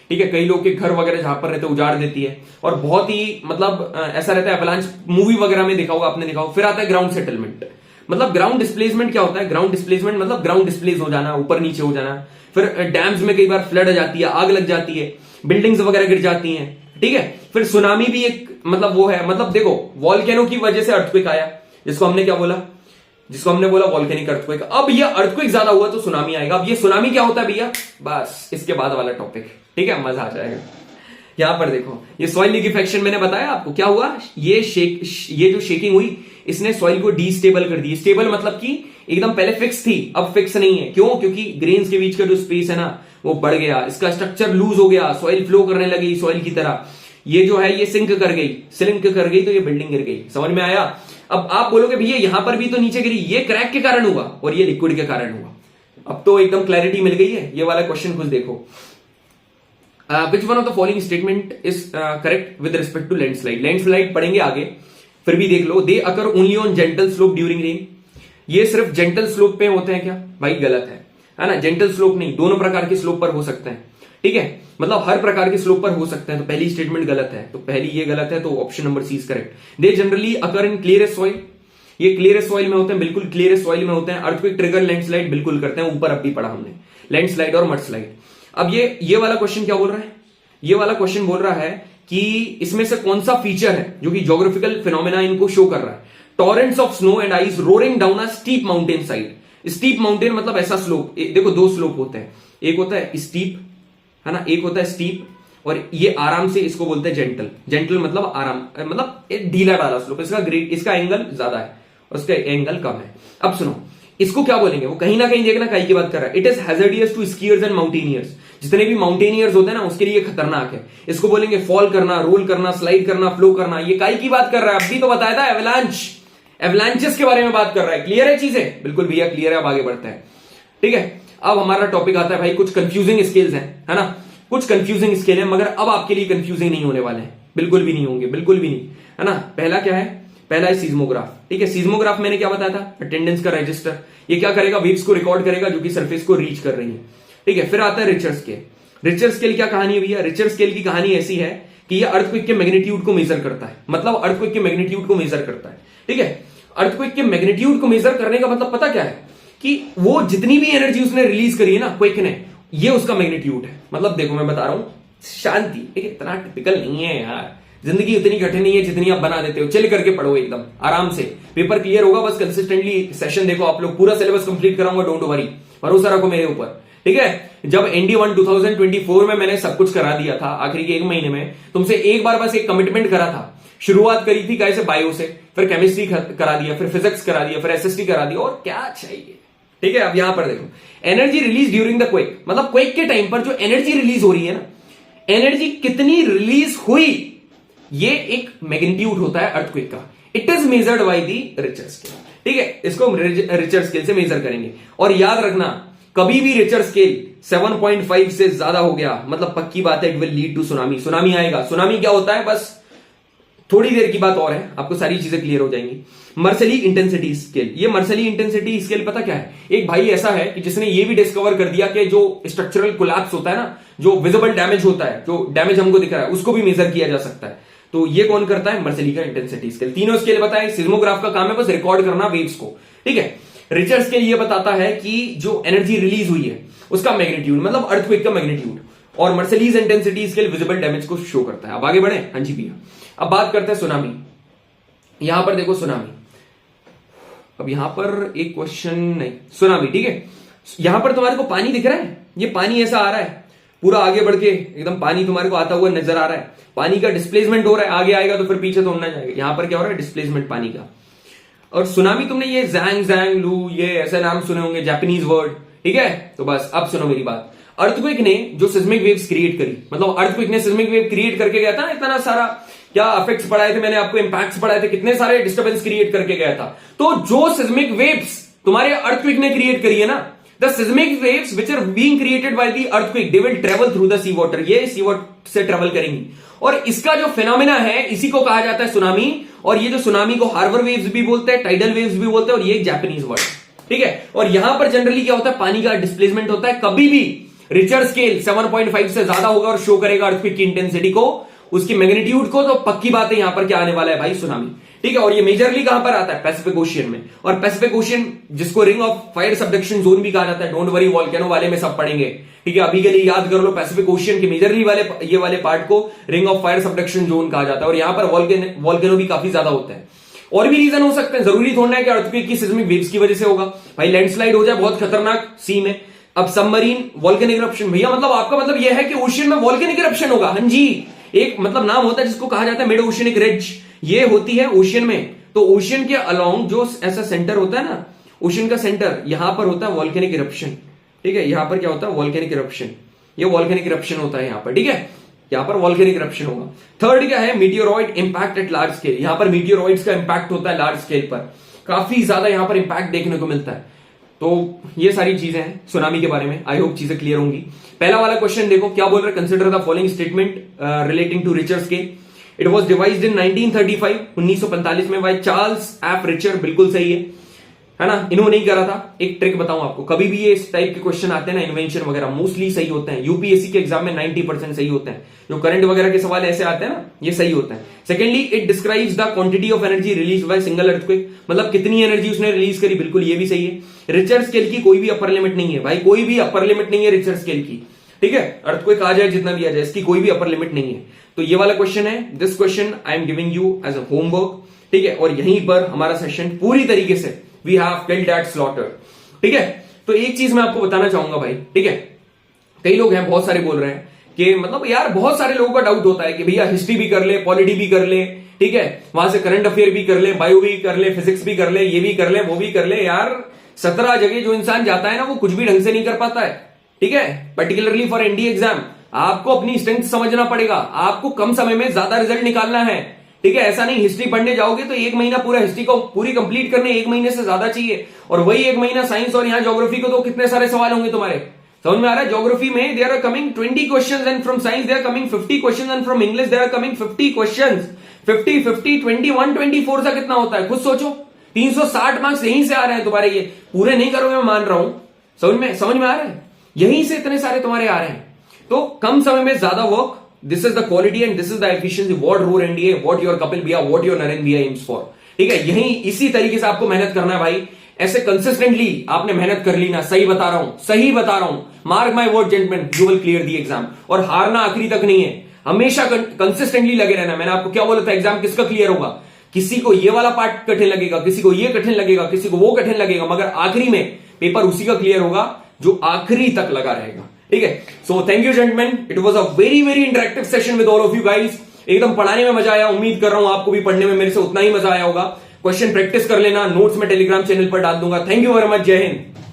ठीक है, कई लोग के घर वगैरह जहां पर रहते उजाड़ देती है, और बहुत ही मतलब ऐसा रहता है, एवलांच मूवी वगैरह में देखा होगा आपने, देखा होगा। फिर आता है ग्राउंड सेटलमेंट, मतलब ग्राउंड डिस्प्लेसमेंट क्या होता है, ग्राउंड डिस्प्लेसमेंट मतलब ग्राउंड डिस्प्लेस हो जाना, ऊपर नीचे हो जाना। फिर डैम्स में कई बार फ्लड आ जाती है, आग लग जाती है, बिल्डिंग्स वगैरह गिर जाती हैं, ठीक है। फिर सुनामी भी एक मतलब वो है, मतलब देखो वॉल्केनो की वजह से अर्थक्वेक आया, जिसको हमने क्या बोला, जिसको हमने बोला वॉल्केनिक अर्थक्वेक। अब ये अर्थक्वेक ज्यादा हुआ तो सुनामी आएगा। अब ये सुनामी क्या होता है भैया, बस इसके बाद वाला टॉपिक, ठीक है, मजा आ जाएगा। यहां पर देखो, ये सॉइल लिक्विफेक्शन मैंने बताया आपको क्या हुआ, ये जो शेकिंग हुई, इसने सॉइल को डीस्टेबल कर दी। स्टेबल मतलब कि एकदम पहले फिक्स थी, अब फिक्स नहीं है। क्यों, क्योंकि ग्रेन्स के बीच का जो स्पेस है ना, वो बढ़ गया, इसका स्ट्रक्चर लूज हो गया, सॉइल फ्लो करने लगी सॉइल की तरह। ये जो है ये सिंक कर गई, तो ये बिल्डिंग गिर गई। समझ में आया। अब आप बोलोगे भैया यहां पर भी तो नीचे गिरी, ये क्रैक के कारण हुआ और ये लिक्विड के कारण हुआ। अब तो एकदम क्लैरिटी मिल गई है। ये वाला क्वेश्चन कुछ देखो, which one of the following statement is correct with respect to landslide? Landslide पढ़ेंगे आगे, फिर भी देख लो। They occur only on gentle slope during rain. ये सिर्फ जेंटल स्लोप पे होते हैं क्या? भाई गलत है ना, जेंटल स्लोप नहीं, दोनों प्रकार के स्लोप पर हो सकते हैं, ठीक है, मतलब हर प्रकार के स्लोप पर हो सकते हैं। तो पहली स्टेटमेंट गलत है, तो पहली ये गलत है, तो option number C is correct. They generally occur in clearest soil. ये क्लियरेस्ट सॉइल में होते हैं, बिल्कुल क्लियरेस्ट सॉइल में होते हैं। अर्थक्वेक ट्रिगर लैंडस्लाइड बिल्कुल करते हैं, ऊपर अब भी पढ़ा हमने लैंडस्लाइड और मडस्लाइड। अब ये वाला क्वेश्चन क्या बोल रहा है? ये वाला क्वेश्चन बोल रहा है कि इसमें से कौन सा फीचर है जो कि ज्योग्राफिकल फिनोमेना इनको शो कर रहा है? Torrents of snow and ice roaring down a steep mountain side. Steep mountain मतलब ऐसा स्लोप, देखो दो स्लोप होते हैं, एक होता है स्टीप, है ना, एक होता है स्टीप, और ये आराम से इसको बोलते हैं जेंटल। जेंटल मतलब आराम, मतलब ढीला डाला स्लोप। इसका ग्रेड, इसका एंगल ज्यादा है और इसका एंगल कम है। अब सुनो, इसको क्या बोलेंगे? वो कहीं ना कहीं देखना काई की बात कर रहा है। It is hazardous to skiers and mountaineers. जितने भी माउंटेनियर्स होते हैं ना, उसके लिए खतरनाक है। इसको बोलेंगे फॉल करना, रोल करना, स्लाइड करना, फ्लो करना। ये काई की बात कर रहा है? अभी तो बताया था एवलांच, एवलांचेस के बारे में बात कर रहा है। क्लियर है चीजें? बिल्कुल भैया क्लियर है। अब आगे बढ़ते हैं, ठीक है। अब हमारा टॉपिक आता है भाई, कुछ कंफ्यूजिंग स्केल्स हैं, है ना, कुछ कंफ्यूजिंग स्केल है, मगर अब आपके लिए कंफ्यूजिंग नहीं होने वाले हैं, बिल्कुल भी नहीं होंगे, बिल्कुल भी नहीं, है ना। पहला क्या है? पहला है सीज्मोग्राफ, ठीक है। सीज्मोग्राफ मैंने क्या बताया था? अटेंडेंस का रजिस्टर। ये क्या करेगा? वेव्स को रिकॉर्ड करेगा जो कि सरफेस को रीच कर रही है, ठीक है। फिर आता है रिचर स्केल। रिचर स्केल क्या कहानी है भैया? रिचर स्केल की कहानी ऐसी है कि ये अर्थक्वेक के मैग्नीट्यूड को मेजर करता है, मतलब अर्थक्वेक के मैग्नीट्यूड को मेजर करता है, ठीक है। अर्थक्वेक के मैग्नीट्यूड को मेजर करने का मतलब पता क्या है? कि वो जितनी भी एनर्जी उसने रिलीज करी है ना क्वेक ने, ये उसका मैग्नीट्यूड है। मतलब देखो मैं बता रहा हूं, शांति, ठीक है, इतना टिपिकल नहीं है यार, जिंदगी उतनी कठिन नहीं है जितनी आप बना देते हो। चिल करके पढ़ो, एकदम आराम से, पेपर क्लियर होगा। बस कंसिस्टेंटली सेशन देखो आप लोग, पूरा सिलेबस कंप्लीट कराऊंगा, डोंट वरी, भरोसा रखो मेरे ऊपर, ठीक है। जब ND1 2024 में मैंने सब कुछ करा दिया था, आखिरी के 1 महीने में तुमसे एक बार बस एक कमिटमेंट करा था। शुरुआत करी थी कैसे? बायो से, फिर केमिस्ट्री करा दिया, फिर फिजिक्स करा दिया, फिर SST करा दिया, और क्या चाहिए, ठीक है। अब यहां पर देखो, energy release during the quake, मतलब क्वेक के टाइम पर जो एनर्जी रिलीज हो रही है ना, एनर्जी कितनी रिलीज हुई, ये एक मैग्नीट्यूड होता है अर्थक्वेक का। It is measured by the Richter scale, ठीक है। इसको रिचर स्केल से मेजर करेंगे। और याद रखना, कभी भी रिचर स्केल 7.5 से ज्यादा हो गया मतलब पक्की बात है, it will lead to tsunami. Tsunami आएगा। सुनामी क्या होता है? बस थोड़ी देर की बात और है, आपको सारी चीजें क्लियर हो जाएंगी। मर्सली इंटेंसिटी स्केल। ये मर्सली इंटेंसिटी स्केल पता क्या है? एक भाई ऐसा है कि जिसने ये भी डिस्कवर कर दिया कि जो स्ट्रक्चरल कोलैप्स होता है ना, जो विजिबल डैमेज होता है, जो डैमेज हमको दिख रहा है, उसको भी मेजर किया जा सकता है। तो ये कौन करता है? मर्सली का इंटेंसिटी स्केल। तीनों स्केल बताए। सिज्मोग्राफ का काम है बस रिकॉर्ड करना वेव्स को, ठीक है। रिचर स्केल ये बताता है कि जो एनर्जी रिलीज हुई है उसका मैग्नीट्यूड, मतलब अर्थक्वेक का मैग्नीट्यूड। और मर्सलीज इंटेंसिटी स्केल विजिबल डैमेज को शो करता है। अब आगे बढ़े। हाँ जी भैया, अब बात करते हैं सुनामी। यहां पर देखो सुनामी, अब यहां पर एक क्वेश्चन नहीं, सुनामी, ठीक है। यहां पर तुम्हारे को पानी दिख रहा है, ये पानी ऐसा आ रहा है पूरा आगे बढ़ के, एकदम पानी तुम्हारे को आता हुआ नजर आ रहा है। पानी का डिस्प्लेसमेंट हो रहा है, आगे आएगा तो फिर पीछे तो होना जाएगा। यहां पर क्या हो रहा है? डिस्प्लेसमेंट पानी का। और सुनामी, तुमने ये जैंग जैंग लू, ये ऐसे नाम सुने होंगे, जापानीज वर्ड, ठीक है। तो बस अब सुनो मेरी बात। अर्थक्वेक ने जो सिस्मिक वेव्स क्रिएट करी, मतलब अर्थक्वेक ने सिस्मिक वेव क्रिएट करके गया था ना, इतना सारा क्या इफेक्ट्स पढ़ाए थे मैंने आपको, इंपैक्ट्स पढ़ाए थे, कितने सारे डिस्टर्बेंस क्रिएट करके गया था। तो जो सिस्मिक वेव्स तुम्हारे अर्थक्वेक ने क्रिएट करी है ना, the seismic waves which are being created by the earthquake, they will travel through the sea water. ये सी वाटर से ट्रेवल करेंगी, और इसका जो फिनोमेना है इसी को कहा जाता है सुनामी। और ये जो सुनामी को हार्बर वेव्स भी बोलते हैं, टाइडल वेव्स भी बोलते हैं, और ये एक जापानीज वर्ड, ठीक है। और यहां पर जनरली क्या होता है? पानी का डिस्प्लेसमेंट होता है। कभी भी रिचर स्केल 7.5 से ज्यादा होगा और शो करेगा अर्थक्वेक की इंटेंसिटी को, उसकी मैग्नीट्यूड को, तो पक्की बात है यहां पर क्या आने वाला है भाई? सुनामी, ठीक है। और ये मेजरली कहां पर आता है? पैसिफिक ओशियन में। और पैसिफिक ओशियन जिसको ring of fire subduction zone भी कहा जाता है, डोंट वरी, वॉल्केनो वाले में सब पढ़ेंगे, ठीक है। अभी के लिए याद कर लो, पैसिफिक ओशियन के मेजरली वाले ये वाले पार्ट को ring of fire subduction zone कहा जाता है। और यहां पर वॉल्केनो भी काफी ज्यादा होते हैं। और भी रीजन हो सकते हैं, जरूरी थोड़ा है कि अर्थक्वेक की सिस्मिक वेव्स की वजह से होगा। भाई लैंडस्लाइड हो जाए बहुत खतरनाक सी में। अब सबमरीन वॉल्केनिक इरप्शन, भैया मतलब आपका मतलब यह है कि ओशियन में वॉल्केनिक इरप्शन होगा? हाँ जी, एक मतलब नाम होता है जिसको कहा जाता है मिड ओशियनिक रिज, ये होती है ओशियन में। तो ओशियन के अलोंग जो ऐसा सेंटर होता है ना, ओशियन का सेंटर, यहां पर होता है वॉल्केनिक इरप्शन, ठीक है। यहां पर क्या होता है? वॉल्केनिक इरप्शन, ये वॉल्केनिक इरप्शन होता है यहां पर, ठीक है। यहां पर वॉल्केनिक इरप्शन होगा। थर्ड क्या है? Meteoroid impact at large scale. यहां पर मीटियोरॉइड्स का इंपैक्ट होता है लार्ज स्केल पर, काफी ज्यादा यहां पर इंपैक्ट देखने को मिलता है। तो ये सारी चीजें हैं सुनामी के बारे में, आई होप चीजें क्लियर होंगी। पहला वाला क्वेश्चन देखो क्या बोल रहे हैं, consider the following statement relating to Richter scale. It was devised in 1935, 1945 में बाय चार्ल्स एफ रिचर, बिल्कुल सही है ना, इन्होंने ही करा था। एक ट्रिक बताऊं आपको, कभी भी ये इस टाइप के क्वेश्चन आते हैं ना, इन्वेंशन वगैरह, मोस्टली सही होते हैं। यूपीएससी के एग्जाम में 90% सही होते हैं। जो करंट वगैरह के सवाल ऐसे आते हैं ना, ये सही होते हैं। Secondly, it describes the quantity of energy release by single earthquake, मतलब कितनी एनर्जी उसने रिलीज करी, बिल्कुल ये भी सही है। रिचर स्केल की कोई भी अपर लिमिट नहीं है भाई, कोई भी अपर लिमिट नहीं है रिचर स्केल की, ठीक है। अर्थक्वेक आ जाए जितना भी आ जाए, इसकी कोई भी अपर लिमिट नहीं है। तो ये वाला क्वेश्चन है, this question I am giving you as a homework, ठीक है। और यहीं पर हमारा सेशन पूरी तरीके से we have killed that slaughter, ठीक है। तो एक चीज मैं आपको बताना चाहूंगा भाई, ठीक है। कई लोग हैं, बहुत सारे बोल रहे हैं कि मतलब यार बहुत सारे लोगों का डाउट होता है कि भैया हिस्ट्री भी कर ले, पॉलिटी भी कर ले, ठीक है, वहां से करंट अफेयर भी कर ले, बायो भी कर ले, फिजिक्स भी कर ले, ये भी कर ले, वो भी कर ले। यार 17 जगह जो इंसान जाता है ना, वो कुछ भी ढंग से नहीं कर पाता है, ठीक है। पर्टिकुलरली फॉर एनडीए एग्जाम आपको अपनी स्ट्रेंथ समझना पड़ेगा, आपको कम समय में ज्यादा रिजल्ट निकालना है, ठीक है। ऐसा नहीं हिस्ट्री पढ़ने जाओगे तो एक महीना पूरा हिस्ट्री को पूरी कंप्लीट करने 1 महीने से ज्यादा चाहिए, और वही 1 महीना साइंस और यहां ज्योग्राफी को तो कितने सारे सवाल होंगे तुम्हारे, समझ में आ रहा है। ज्योग्राफी में there are coming 20 questions and from science there are coming 50 questions and from English there are coming 50 questions. 50 50 21 124 सा कितना होता है, खुद सोचो। 360 मार्क्स यहीं से आ रहे हैं तुम्हारे, ये पूरे नहीं करोगे मैं मान रहा हूं, समझ में आ रहा है, यहीं से इतने सारे तुम्हारे आ रहे हैं। तो कम समय में ज्यादा work, this is the quality and this is the efficiency what Ruhr NDA, what your Kapil भैया, व्हाट योर नरेंद्र भैया एम्स फॉर, ठीक है। यही इसी तरीके से आपको मेहनत करना है भाई। ऐसे कंसिस्टेंटली आपने मेहनत कर ली ना, सही बता रहा हूं, सही बता रहा हूं, mark my word gentleman, you will clear the exam. और हारना आखिरी तक नहीं है, हमेशा कंसिस्टेंटली लगे रहना। मैंने आपको क्या बोला था, एग्जाम किसका क्लियर होगा, किसी को ये वाला पार्ट कठिन लगेगा, किसी को ये कठिन लगेगा, किसी को वो कठिन लगेगा, मगर आखिरी में पेपर उसी का क्लियर होगा जो आखिरी तक लगा रहेगा, ठीक है। So thank you gentleman, it was a very very interactive session with all of you guys. एकदम पढ़ाने में मजा आया, उम्मीद कर रहा हूं आपको भी पढ़ने में मेरे से उतना ही मजा आया होगा। क्वेश्चन प्रैक्टिस कर लेना, नोट्स में टेलीग्राम चैनल पर डाल दूंगा। थैंक यू वेरी मच, जय हिंद।